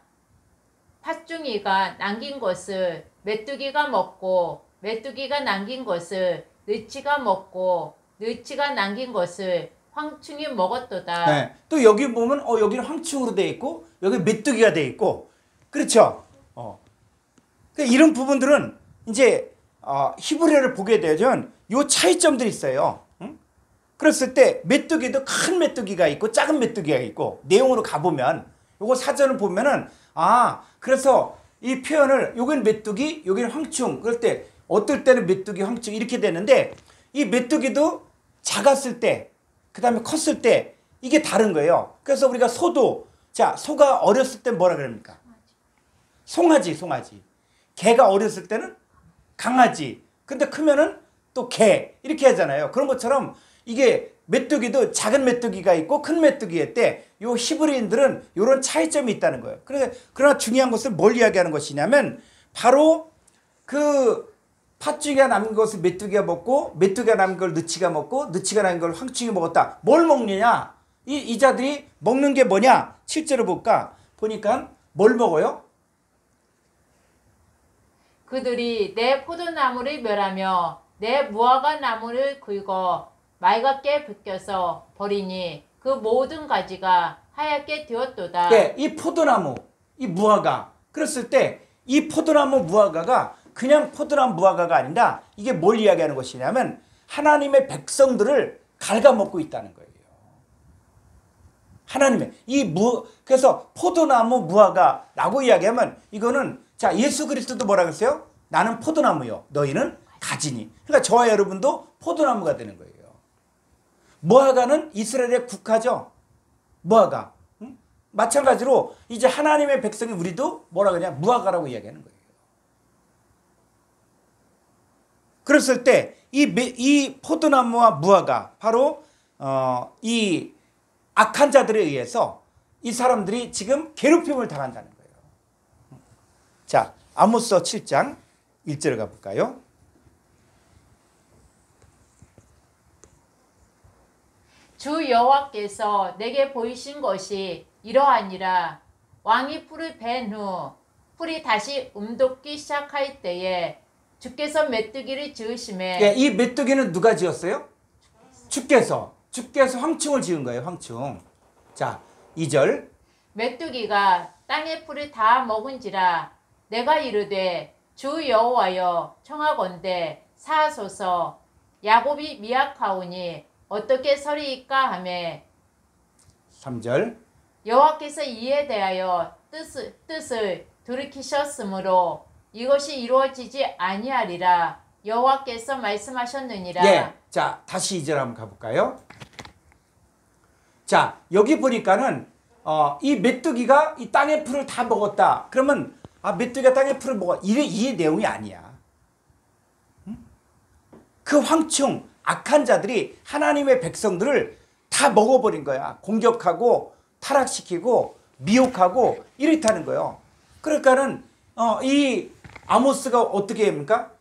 Speaker 2: 팥중이가 남긴 것을 메뚜기가 먹고 메뚜기가 남긴 것을 느치가 먹고 느치가 남긴 것을 황충이 먹었도다.
Speaker 1: 네. 또 여기 보면 여기는 황충으로 돼 있고 여기 메뚜기가 돼 있고 그렇죠. 그러니까 이런 부분들은 이제 히브리어를 보게 되면 요 차이점들이 있어요. 응? 그랬을 때 메뚜기도 큰 메뚜기가 있고 작은 메뚜기가 있고 내용으로 가보면 요거 사전을 보면은 그래서 이 표현을 여기는 메뚜기 여기는 황충 그럴 때 어떨 때는 메뚜기 황충 이렇게 되는데 이 메뚜기도 작았을 때 그다음에 컸을 때 이게 다른 거예요. 그래서 우리가 소도 소가 어렸을 때 뭐라 그럽니까? 송아지. 개가 어렸을 때는 강아지. 근데 크면은 또 개. 이렇게 하잖아요. 그런 것처럼 이게 메뚜기도 작은 메뚜기가 있고 큰 메뚜기일 때 요 히브리인들은 이런 차이점이 있다는 거예요. 그러나 중요한 것은 뭘 이야기하는 것이냐면 바로 그 팥죽이가 남은 것을 메뚜기가 먹고 메뚜기가 남은 걸 느치가 먹고 느치가 남은 걸 황충이 먹었다. 뭘 먹느냐? 이 자들이 먹는 게 뭐냐? 실제로 보니까 뭘 먹어요?
Speaker 2: 그들이 내 포도나무를 멸하며 내 무화과 나무를 긁어 맑게 벗겨서 버리니 그 모든 가지가 하얗게 되었도다.
Speaker 1: 네, 이 포도나무, 이 무화과. 그랬을 때 이 포도나무 무화과가 그냥 포도나무 무화과가 아니라 이게 뭘 이야기하는 것이냐면 하나님의 백성들을 갉아먹고 있다는 거예요. 하나님의 그래서 포도나무 무화과라고 이야기하면 이거는 예수 그리스도도 뭐라 그랬어요? 나는 포도나무요. 너희는 가지니. 그러니까 저와 여러분도 포도나무가 되는 거예요. 무화과는 이스라엘의 국화죠. 무화과. 응? 마찬가지로 이제 하나님의 백성이 우리도 뭐라 그러냐? 무화과라고 이야기하는 거예요. 그랬을 때 이 포도나무와 무화과 바로 이 악한 자들에 의해서 이 사람들이 지금 괴롭힘을 당한다는 거예요. 자, 아모스 7장 1절 가볼까요?
Speaker 2: 주 여호와께서 내게 보이신 것이 이러하니라. 왕이 풀을 벤 후 풀이 다시 움돋기 시작할 때에 주께서 메뚜기를 지으심에
Speaker 1: 예, 이 메뚜기는 누가 지었어요? 주께서 황충을 지은 거예요. 황충. 자, 2절
Speaker 2: 메뚜기가 땅의 풀을 다 먹은지라 내가 이르되 주 여호와여 청하건대 사하소서 야곱이 미약하오니 어떻게 서리이까 하매
Speaker 1: 3절
Speaker 2: 여호와께서 이에 대하여 뜻을 돌이키셨으므로 이것이 이루어지지 아니하리라 여호와께서 말씀하셨느니라.
Speaker 1: 예, 자 다시 2절 한번 가볼까요? 자 여기 보니까는 이 메뚜기가 이 땅의 풀을 다 먹었다. 그러면 메뚜기가 땅의 풀을 먹어. 이 내용이 아니야. 응? 그 황충 악한 자들이 하나님의 백성들을 다 먹어버린 거야. 공격하고 타락시키고 미혹하고 이렇다는 거예요. 그러니까는 이 아모스가 어떻게 합니까?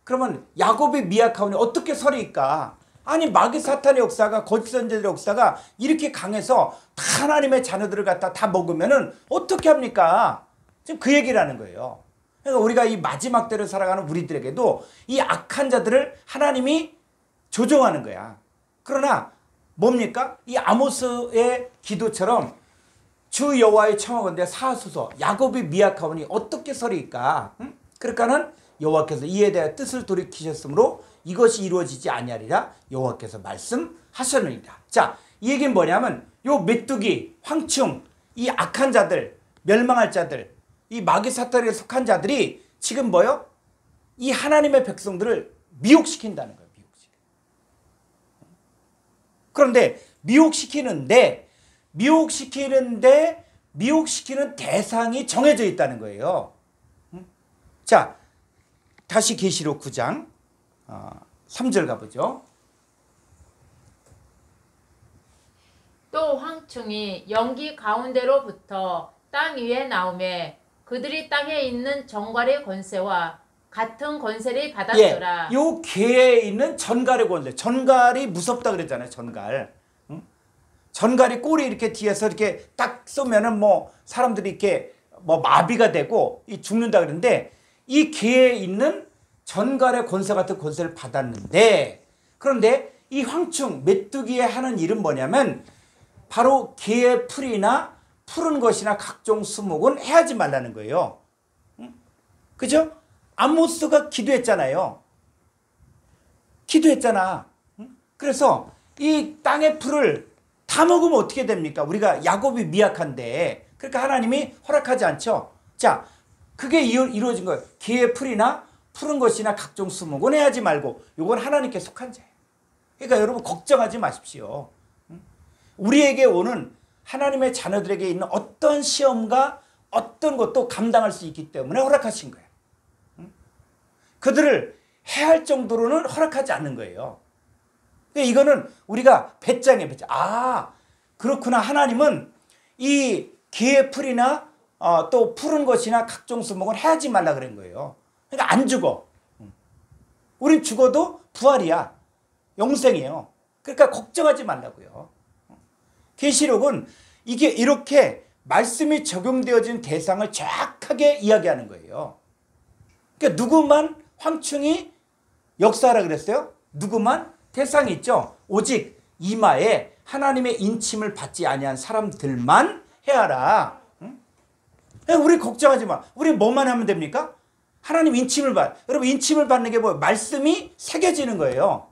Speaker 1: 그러면 야곱의 미약하오니 어떻게 서리일까? 아니 마귀 사탄의 역사가 거짓 선지자들의 역사가 이렇게 강해서 다 하나님의 자녀들을 갖다 다 먹으면은 어떻게 합니까? 지금 그 얘기를 하는 거예요. 그러니까 우리가 이 마지막 때를 살아가는 우리들에게도 이 악한 자들을 하나님이 조종하는 거야. 그러나 뭡니까? 이 아모스의 기도처럼 주 여호와의 청하건대 사하소서 야곱이 미약하오니 어떻게 서리일까? 응? 그러니까는 여호와께서 이에 대해 뜻을 돌이키셨으므로 이것이 이루어지지 아니하리라 여호와께서 말씀하셨느니라. 자, 이 얘기는 뭐냐면 요 메뚜기, 황충, 이 악한 자들, 멸망할 자들, 이 마귀 사탄에 속한 자들이 지금 뭐요? 이 하나님의 백성들을 미혹시킨다는 거예요. 그런데 미혹시키는 대상이 정해져 있다는 거예요. 자, 다시 계시록 9장 3절 가보죠.
Speaker 2: 또 황충이 연기 가운데로부터 땅 위에 나오매 그들이 땅에 있는 정갈의 권세와 같은 권세를
Speaker 1: 예,
Speaker 2: 받았더라.
Speaker 1: 요 개에 있는 전갈의 권세. 전갈이 무섭다 그랬잖아요. 전갈. 응? 전갈이 꼬리 이렇게 뒤에서 이렇게 딱 쏘면은 뭐 사람들이 이렇게 뭐 마비가 되고 죽는다 그랬는데 이 개에 있는 전갈의 권세 같은 권세를 받았는데 그런데 이 황충 메뚜기에 하는 일은 뭐냐면 바로 개의 풀이나 푸른 것이나 각종 수목은 해하지 말라는 거예요. 응? 그죠? 아모스가 기도했잖아요. 기도했잖아. 응? 그래서 이 땅의 풀을 다 먹으면 어떻게 됩니까? 우리가 야곱이 미약한데 그러니까 하나님이 허락하지 않죠. 자, 그게 이루어진 거예요. 개의 풀이나 푸른 것이나 각종 수목은 해하지 말고 이건 하나님께 속한 자예요. 그러니까 여러분 걱정하지 마십시오. 우리에게 오는 하나님의 자녀들에게 있는 어떤 시험과 어떤 것도 감당할 수 있기 때문에 허락하신 거예요. 그들을 해할 정도로는 허락하지 않는 거예요. 이거는 우리가 배짱이에요. 배짱. 아, 그렇구나. 하나님은 이 개의 풀이나 또 푸른 것이나 각종 수목은 해하지 말라 그런 거예요. 그러니까 안 죽어. 우린 죽어도 부활이야. 영생이에요. 그러니까 걱정하지 말라고요. 계시록은 이게 이렇게 말씀이 적용되어진 대상을 정확하게 이야기하는 거예요. 그러니까 누구만 황충이 역사하라 그랬어요? 누구만 대상이 있죠. 오직 이마에 하나님의 인침을 받지 아니한 사람들만 해하라. 응? 우리 걱정하지 마. 우리 뭐만 하면 됩니까? 하나님 인침을 받. 여러분 인침을 받는 게 뭐예요? 말씀이 새겨지는 거예요.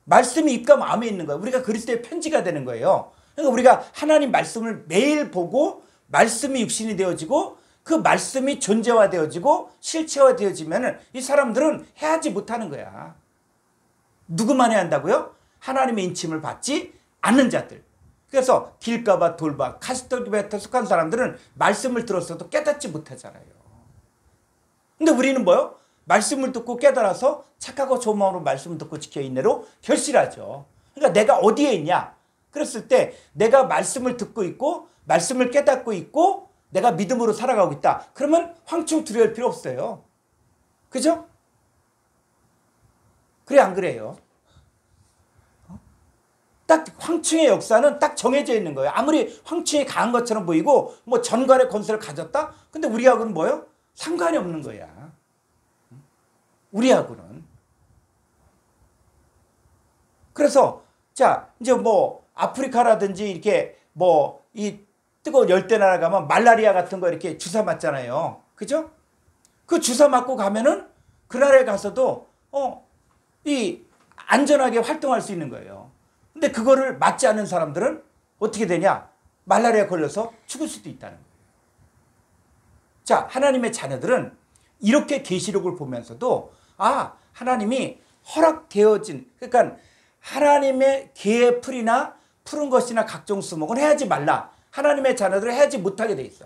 Speaker 1: 말씀이 입과 마음에 있는 거예요. 우리가 그리스도의 편지가 되는 거예요. 그러니까 우리가 하나님 말씀을 매일 보고 말씀이 육신이 되어지고 그 말씀이 존재화되어지고 실체화되어지면 이 사람들은 해하지 못하는 거야. 누구만 해야 한다고요? 하나님의 인침을 받지 않는 자들. 그래서 길가봐 돌봐 카스토리베에 속한 사람들은 말씀을 들었어도 깨닫지 못하잖아요. 근데 우리는 뭐요? 말씀을 듣고 깨달아서 착하고 좋은 마음으로 말씀을 듣고 지켜 인내로 결실하죠. 그러니까 내가 어디에 있냐? 그랬을 때 내가 말씀을 듣고 있고 말씀을 깨닫고 있고 내가 믿음으로 살아가고 있다. 그러면 황충 두려울 필요 없어요. 그죠? 그래 안 그래요? 딱 황충의 역사는 딱 정해져 있는 거예요. 아무리 황충이 강한 것처럼 보이고 뭐 전갈의 권세를 가졌다? 근데 우리하고는 뭐예요? 상관이 없는 거야. 우리하고는. 그래서 자 이제 뭐 아프리카라든지 이렇게 뭐 이 뜨거운 열대 나라 가면 말라리아 같은 거 이렇게 주사 맞잖아요. 그죠? 그 주사 맞고 가면은 그 나라에 가서도 이 안전하게 활동할 수 있는 거예요. 근데 그거를 맞지 않는 사람들은 어떻게 되냐? 말라리아 걸려서 죽을 수도 있다는 거예요. 자, 하나님의 자녀들은 이렇게 계시록을 보면서도 아, 하나님이 허락되어진 그러니까 하나님의 개의 풀이나 푸른 것이나 각종 수목은 해하지 말라. 하나님의 자녀들은 해하지 못하게 돼 있어.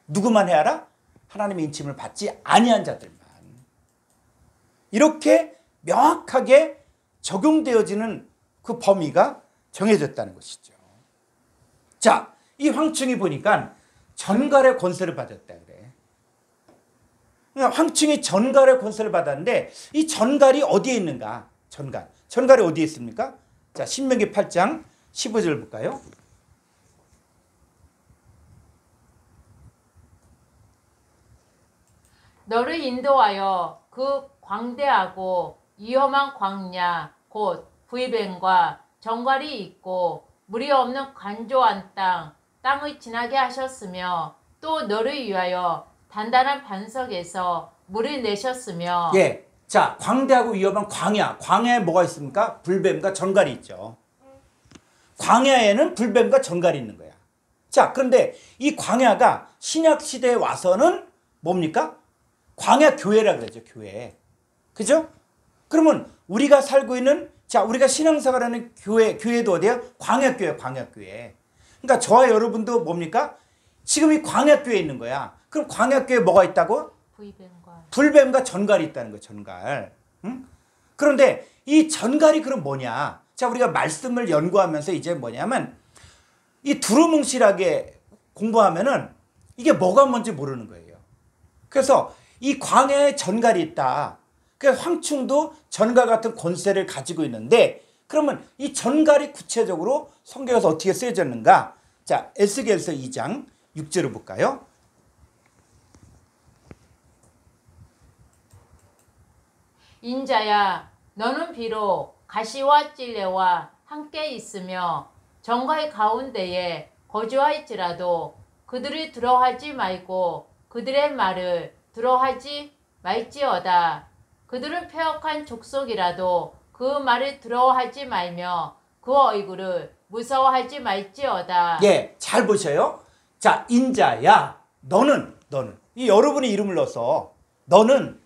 Speaker 1: 누구만 해하라? 하나님의 인침을 받지 아니한 자들만. 이렇게 명확하게 적용되어지는 그 범위가 정해졌다는 것이죠. 자, 이 황충이 보니까 전갈의 권세를 받았다 그래. 그러니까 황충이 전갈의 권세를 받았는데 이 전갈이 어디에 있는가? 전갈이 어디에 있습니까? 자, 신명기 8장 15절 볼까요?
Speaker 2: 너를 인도하여 그 광대하고 위험한 광야 곧 브이벤과 정갈이 있고 물이 없는 간조한 땅을 지나게 하셨으며 또 너를 위하여 단단한 반석에서 물을 내셨으며
Speaker 1: 예. 자, 광대하고 위험한 광야에 뭐가 있습니까? 불뱀과 전갈이 있죠. 광야에는 불뱀과 전갈이 있는 거야. 자, 그런데 이 광야가 신약 시대에 와서는 뭡니까? 광야 교회라 그러죠, 교회. 그죠? 그러면 우리가 살고 있는 자, 우리가 신앙생활하는 교회도 어디야? 광야교회. 그러니까 저와 여러분도 뭡니까? 지금 이 광야교회에 있는 거야. 그럼 광야교회에 뭐가 있다고? 불뱀과 전갈이 있다는 거예요, 전갈. 응? 그런데 이 전갈이 그럼 뭐냐? 자, 우리가 말씀을 연구하면서 이제 뭐냐면 이 두루뭉실하게 공부하면은 이게 뭐가 뭔지 모르는 거예요. 그래서 이 광야에 전갈이 있다. 그러니까 황충도 전갈 같은 권세를 가지고 있는데 그러면 이 전갈이 구체적으로 성경에서 어떻게 쓰여졌는가? 자, 에스겔서 2장 6절을 볼까요?
Speaker 2: 인자야 너는 비록 가시와 찔레와 함께 있으며 전갈 가운데에 거주할지라도 그들이 들어하지 말고 그들의 말을 들어하지 말지어다. 그들은 패역한 족속이라도 그 말을 들어하지 말며 그 얼굴을 무서워하지 말지어다.
Speaker 1: 예, 잘 보셔요. 자, 인자야 너는 이 여러분의 이름을 넣어서 너는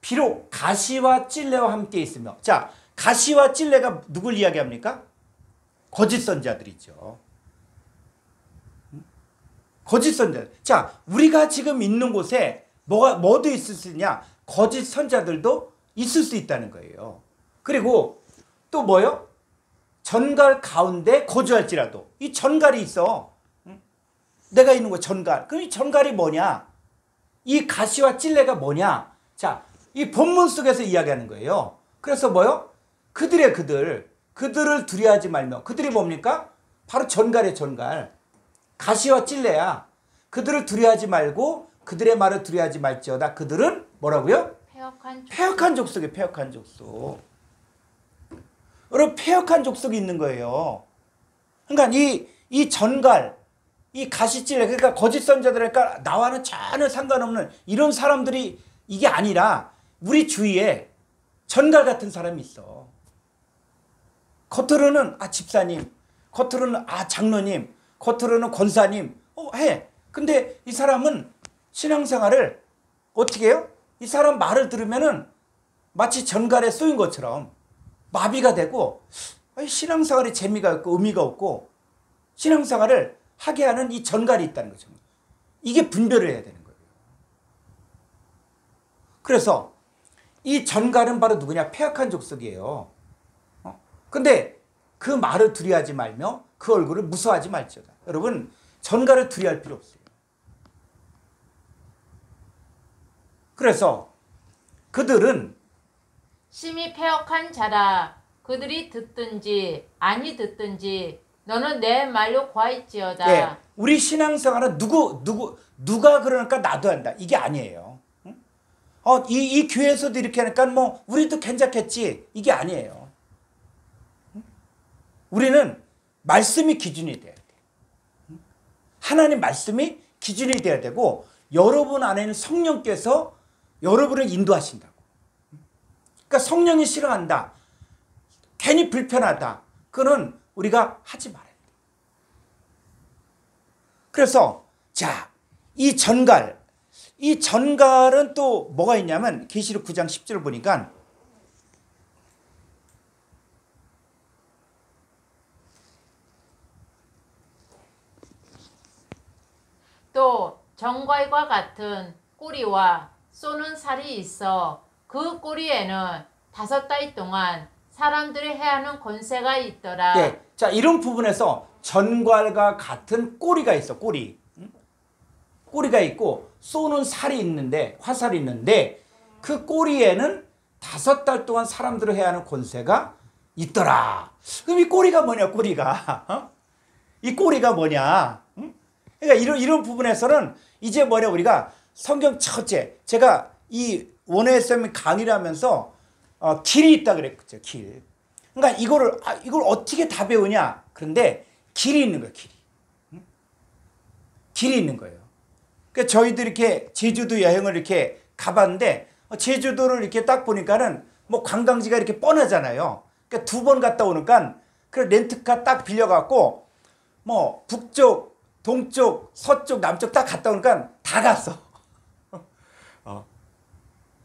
Speaker 1: 비록 가시와 찔레와 함께 있으며, 자, 가시와 찔레가 누굴 이야기합니까? 거짓 선자들이죠. 거짓 선자들. 자, 우리가 지금 있는 곳에 뭐도 있을 수 있냐? 거짓 선자들도 있을 수 있다는 거예요. 그리고 또 뭐요? 전갈 가운데 거주할지라도. 이 전갈이 있어. 내가 있는 곳 전갈. 그럼 이 전갈이 뭐냐? 이 가시와 찔레가 뭐냐? 자, 이 본문 속에서 이야기하는 거예요. 그래서 뭐요? 그들을 두려워하지 말며. 그들이 뭡니까? 바로 전갈의 전갈. 가시와 찔레야. 그들을 두려워하지 말고 그들의 말을 두려워하지 말지어다. 그들은 뭐라고요? 패역한 족속이에요. 패역한 족속. 여러분, 패역한 족속이 있는 거예요. 그러니까 이 전갈, 이 가시찔레, 그러니까 거짓 선자들이니까 나와는 전혀 상관없는 이런 사람들이 이게 아니라 우리 주위에 전갈 같은 사람이 있어. 겉으로는 집사님, 겉으로는 장로님, 겉으로는 권사님 해. 근데 이 사람은 신앙생활을 어떻게 해요? 이 사람 말을 들으면은 마치 전갈에 쏘인 것처럼 마비가 되고 신앙생활에 재미가 없고 의미가 없고 신앙생활을 하게 하는 이 전갈이 있다는 거죠. 이게 분별을 해야 되는 거예요. 그래서 이 전갈은 바로 누구냐? 패역한 족속이에요. 근데 그 말을 두려워하지 말며 그 얼굴을 무서워하지 말지어다. 여러분, 전갈을 두려워할 필요 없어요. 그래서 그들은
Speaker 2: 심히 패역한 자라. 그들이 듣든지 아니 듣든지 너는 내 말로 구할지어다.
Speaker 1: 예, 우리 신앙생활은 누가 그러니까 나도 한다. 이게 아니에요. 이 교회에서도 이렇게 하니까 뭐 우리도 괜찮겠지. 이게 아니에요. 우리는 말씀이 기준이 돼야 돼. 하나님 말씀이 기준이 돼야 되고 여러분 안에는 성령께서 여러분을 인도하신다고. 그러니까 성령이 싫어한다. 괜히 불편하다. 그거는 우리가 하지 말아야 돼. 그래서 자, 이 전갈은 또 뭐가 있냐면 계시록 9장 10절 보니까
Speaker 2: 또 정갈과 같은 꼬리와 쏘는 살이 있어 그 꼬리에는 5달 동안 사람들이 해하는 권세가 있더라.
Speaker 1: 네, 자, 이런 부분에서 전갈과 같은 꼬리가 있어. 꼬리가 있고 쏘는 살이 있는데, 화살이 있는데 그 꼬리에는 5달 동안 사람들을 해하는 권세가 있더라. 그럼 이 꼬리가 뭐냐? 이 꼬리가 뭐냐? 그러니까 이런 부분에서는 이제 뭐냐? 우리가 성경 첫째, 제가 이 원어에서 강의를 하면서 길이 있다 그랬죠. 길. 그러니까 이걸 어떻게 다 배우냐? 그런데 길이 있는 거예요. 길이 있는 거예요. 그러니까 저희도 이렇게 제주도 여행을 이렇게 가봤는데 제주도를 이렇게 딱 보니까는 뭐 관광지가 이렇게 뻔하잖아요. 그러니까 2번 갔다 오니까 그 렌트카 딱 빌려갖고 뭐 북쪽, 동쪽, 서쪽, 남쪽 딱 갔다 오니까 다 갔어.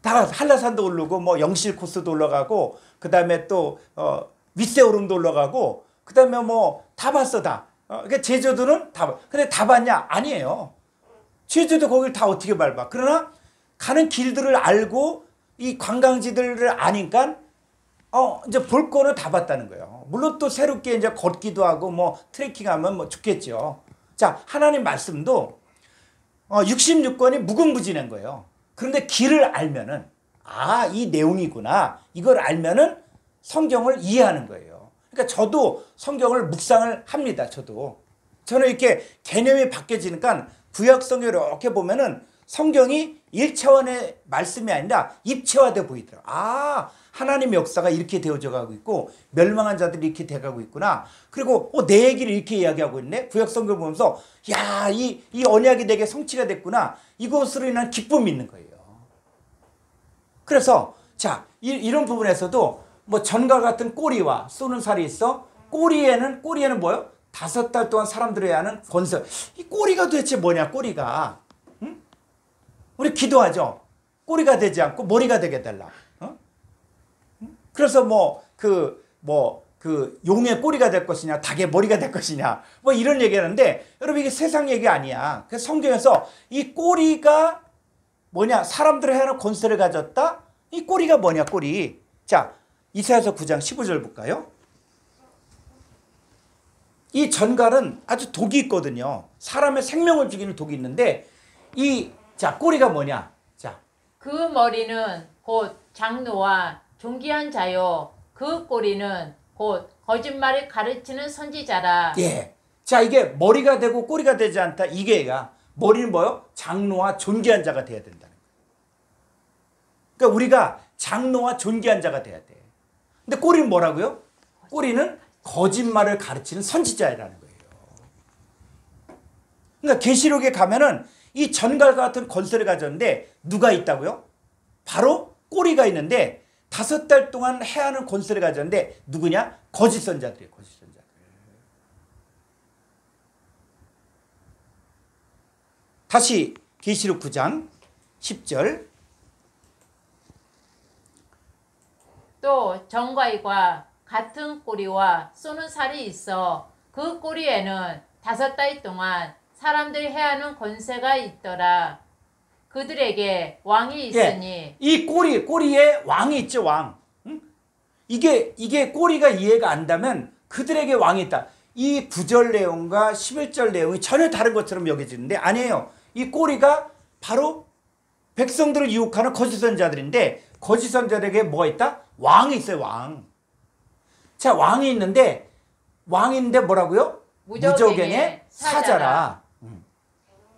Speaker 1: 다 갔어. 한라산도 오르고 뭐 영실 코스도 올라가고 그다음에 또 윗세오름도 올라가고 그다음에 뭐 다 봤어 다. 그러니까 제주도는 다. 근데 다 봤냐? 아니에요. 제주도 거길 다 어떻게 밟아? 그러나 가는 길들을 알고 이 관광지들을 아니까 이제 볼 거는 다 봤다는 거예요. 물론 또 새롭게 이제 걷기도 하고 뭐 트레킹하면 뭐 좋겠죠. 자, 하나님 말씀도 66권이 무궁무진한 거예요. 그런데 길을 알면은 아, 이 내용이구나. 이걸 알면은 성경을 이해하는 거예요. 그러니까 저도 성경을 묵상을 합니다. 저는 이렇게 개념이 바뀌어지니까 구약 성경을 이렇게 보면은 성경이 1차원의 말씀이 아니라 입체화돼 보이더라고요. 아, 하나님의 역사가 이렇게 되어져 가고 있고 멸망한 자들이 이렇게 돼가고 있구나. 그리고 내 얘기를 이렇게 이야기하고 있네. 구약 성경을 보면서 야, 이 언약이 내게 성취가 됐구나. 이것으로 인한 기쁨이 있는 거예요. 그래서 자, 이런 부분에서도 뭐 전과 같은 꼬리와 쏘는 살이 있어. 꼬리에는 뭐요? 5달 동안 사람들이 하는 권세. 이 꼬리가 도대체 뭐냐? 꼬리가. 응? 우리 기도하죠. 꼬리가 되지 않고 머리가 되게 해달라. 어? 응? 그래서 용의 꼬리가 될 것이냐, 닭의 머리가 될 것이냐, 뭐 이런 얘기하는데 여러분 이게 세상 얘기 아니야. 그래서 성경에서 이 꼬리가 뭐냐? 사람들을 해하는 권세를 가졌다? 이 꼬리가 뭐냐? 꼬리. 자, 이사야서 9장 15절 볼까요? 이 전갈은 아주 독이 있거든요. 사람의 생명을 죽이는 독이 있는데 자, 꼬리가 뭐냐? 자,
Speaker 2: 그 머리는 곧 장로와 존귀한 자요. 그 꼬리는 곧 거짓말을 가르치는 선지자라.
Speaker 1: 예. 자, 이게 머리가 되고 꼬리가 되지 않다. 이게가 머리는 뭐요? 장로와 존귀한 자가 돼야 된다는 거예요. 그러니까 우리가 장로와 존귀한 자가 돼야 돼. 근데 꼬리는 뭐라고요? 꼬리는 거짓말을 가르치는 선지자라는 거예요. 그러니까 계시록에 가면은 이 전갈과 같은 권세를 가졌는데 누가 있다고요? 바로 꼬리가 있는데 5달 동안 해하는 권세를 가졌는데 누구냐? 거짓 선자들이에요. 거짓 선자들. 다시 계시록 9장 10절.
Speaker 2: 또 정과이와 같은 꼬리와 쏘는 살이 있어 그 꼬리에는 5달 동안 사람들이 해하는 권세가 있더라. 그들에게 왕이 있으니.
Speaker 1: 예, 이 꼬리에 왕이 있죠. 왕. 응? 이게 꼬리가 이해가 안 되면 그들에게 왕이 있다. 이 9절 내용과 11절 내용이 전혀 다른 것처럼 여겨지는데 아니에요. 이 꼬리가 바로 백성들을 유혹하는 거짓 선자들인데 거짓 선자들에게 뭐가 있다? 왕이 있어요. 왕. 자, 왕이 있는데 뭐라고요? 무저갱의 사자라.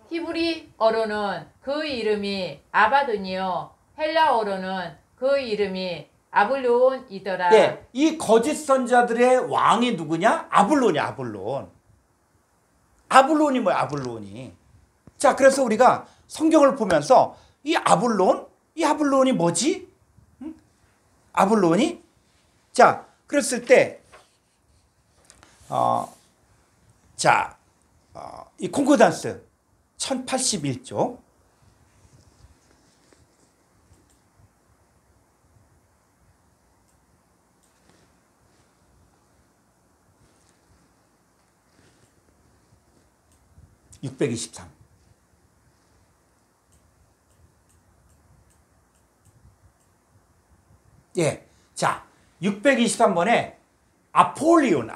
Speaker 2: 히브리어로는 그 이름이 아바돈이요 헬라어로는 그 이름이 아블론이더라.
Speaker 1: 예, 이 거짓 선자들의 왕이 누구냐? 아블론이야. 아블론이 뭐야? 아블론이. 자, 그래서 우리가 성경을 보면서 이 아블론이 뭐지? 응? 아블론이? 자, 그랬을 때 이 콩코단스 1081조. (623) 예. 자, 623번에 아폴리온이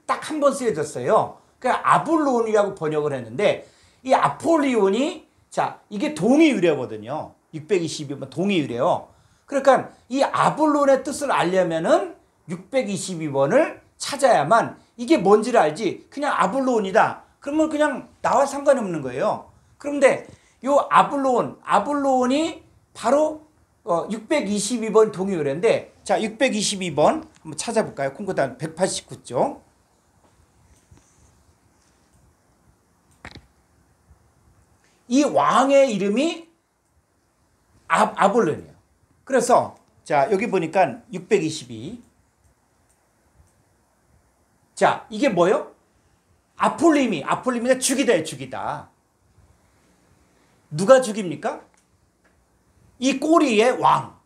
Speaker 1: 딱 한 번 쓰여졌어요. 그러니까 아블론이라고 번역을 했는데 이 아폴리온이 자, 이게 동의유래거든요. 622번 동의유래요. 그러니까 이 아블론의 뜻을 알려면은 622번을 찾아야만 이게 뭔지를 알지. 그냥 아블론이다. 그러면 그냥 나와 상관이 없는 거예요. 그런데 요 아블론이 바로 622번 동의유래인데 자, 622번 한번 찾아볼까요? 콩고단 189쪽. 이 왕의 이름이 아볼론이에요. 그래서 자, 여기 보니까 622. 자, 이게 뭐예요? 아폴리미가 죽이다예요. 죽이다. 누가 죽입니까? 이 꼬리의 왕.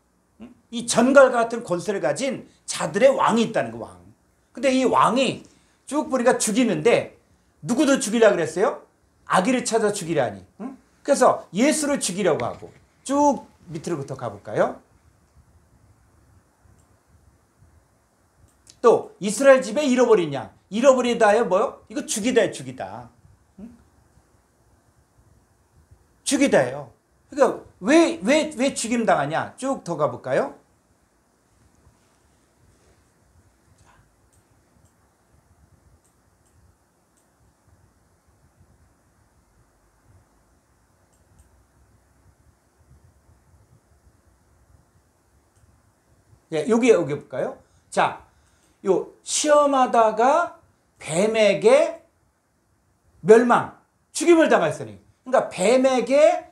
Speaker 1: 이 전갈과 같은 권세를 가진 자들의 왕이 있다는 거. 왕. 근데 이 왕이 쭉 보니까 죽이는데 누구도 죽이려고 그랬어요? 아기를 찾아 죽이라니. 응? 그래서 예수를 죽이려고 하고 쭉 밑으로부터 가볼까요? 또 이스라엘 집에 잃어버린 양. 잃어버리다요 뭐요? 이거 죽이다예요. 죽이다. 응? 죽이다예요. 그러니까 왜 죽임당하냐? 쭉 더 가볼까요? 예, 여기 볼까요? 자, 요 시험하다가 뱀에게 멸망, 죽임을 당했으니. 그러니까 뱀에게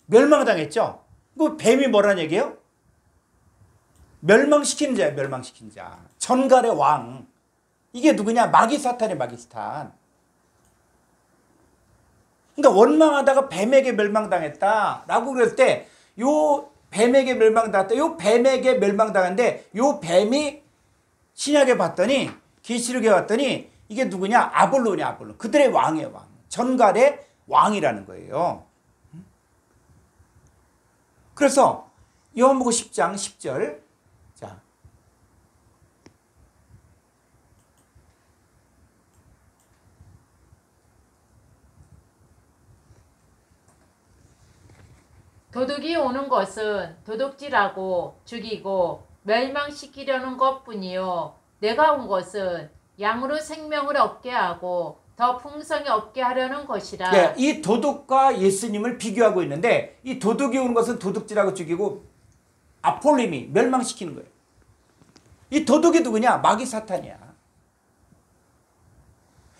Speaker 1: 멸망당했죠. 그 뱀이 뭐라는 얘기예요? 멸망시키는 자예요. 멸망시킨 자. 전갈의 왕. 이게 누구냐? 마귀사탄이에요. 마귀사탄. 그러니까 원망하다가 뱀에게 멸망당했다라고 그럴 때 요 뱀에게 멸망당했다. 요 뱀에게 멸망당했는데 요 뱀이 신약에 봤더니 계시록에 봤더니 이게 누구냐? 아볼론이야. 아볼론. 그들의 왕이에요. 왕. 전갈의 왕이라는 거예요. 그래서 요한복음 10장 10절. 자.
Speaker 2: 도둑이 오는 것은 도둑질하고 죽이고 멸망시키려는 것뿐이요 내가 온 것은 양으로 생명을 얻게 하고 더 풍성히 얻게 하려는 것이라.
Speaker 1: 네, 이 도둑과 예수님을 비교하고 있는데 이 도둑이 오는 것은 도둑질하고 죽이고 아폴림이 멸망시키는 거예요. 이 도둑이 누구냐? 마귀 사탄이야.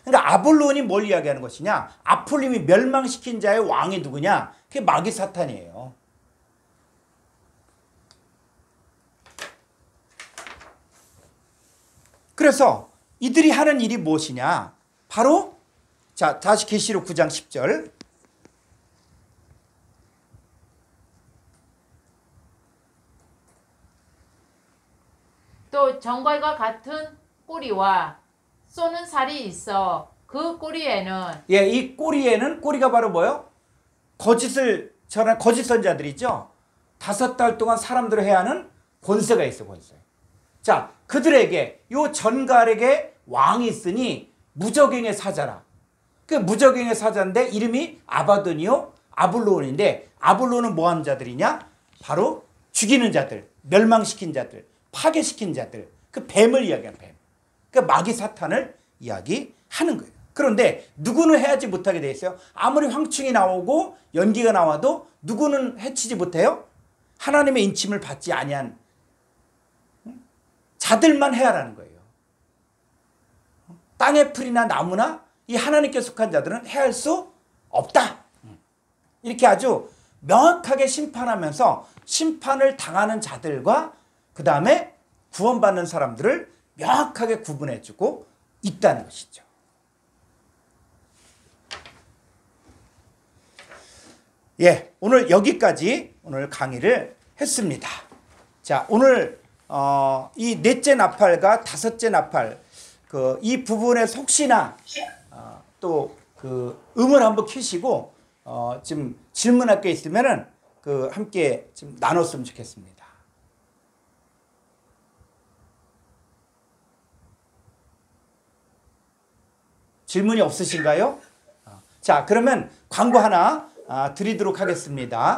Speaker 1: 그러니까 아볼론이 뭘 이야기하는 것이냐? 아폴림이 멸망시킨 자의 왕이 누구냐? 그게 마귀 사탄이에요. 그래서 이들이 하는 일이 무엇이냐? 바로 자, 다시 계시록 9장 10절.
Speaker 2: 또 정갈과 같은 꼬리와 쏘는 살이 있어 그 꼬리에는
Speaker 1: 예, 이 꼬리에는 꼬리가 바로 뭐예요? 거짓을 전한 거짓 선자들이죠. 5달 동안 사람들을 해야 하는 권세가 있어, 권세. 자, 그들에게 요 전갈에게 왕이 있으니 무적행의 사자라. 그 무적행의 사자인데 이름이 아바도니오 아볼론인데 아볼론은 뭐 하는 자들이냐? 바로 죽이는 자들, 멸망시킨 자들, 파괴시킨 자들. 그 뱀을 이야기하는 뱀. 그 마귀 사탄을 이야기하는 거예요. 그런데 누구는 해하지 못하게 돼 있어요. 아무리 황충이 나오고 연기가 나와도 누구는 해치지 못해요? 하나님의 인침을 받지 아니한 자들만 해하라는 거예요. 땅의 풀이나 나무나 이 하나님께 속한 자들은 해할 수 없다. 이렇게 아주 명확하게 심판하면서 심판을 당하는 자들과 그 다음에 구원받는 사람들을 명확하게 구분해주고 있다는 것이죠. 예, 오늘 여기까지 오늘 강의를 했습니다. 자, 오늘 이 넷째 나팔과 다섯째 나팔 이 부분에 혹시나 또 그 음을 한번 켜시고 지금 질문할 게 있으면은 함께 좀 나눴으면 좋겠습니다. 질문이 없으신가요? 자, 그러면 광고 하나 드리도록 하겠습니다.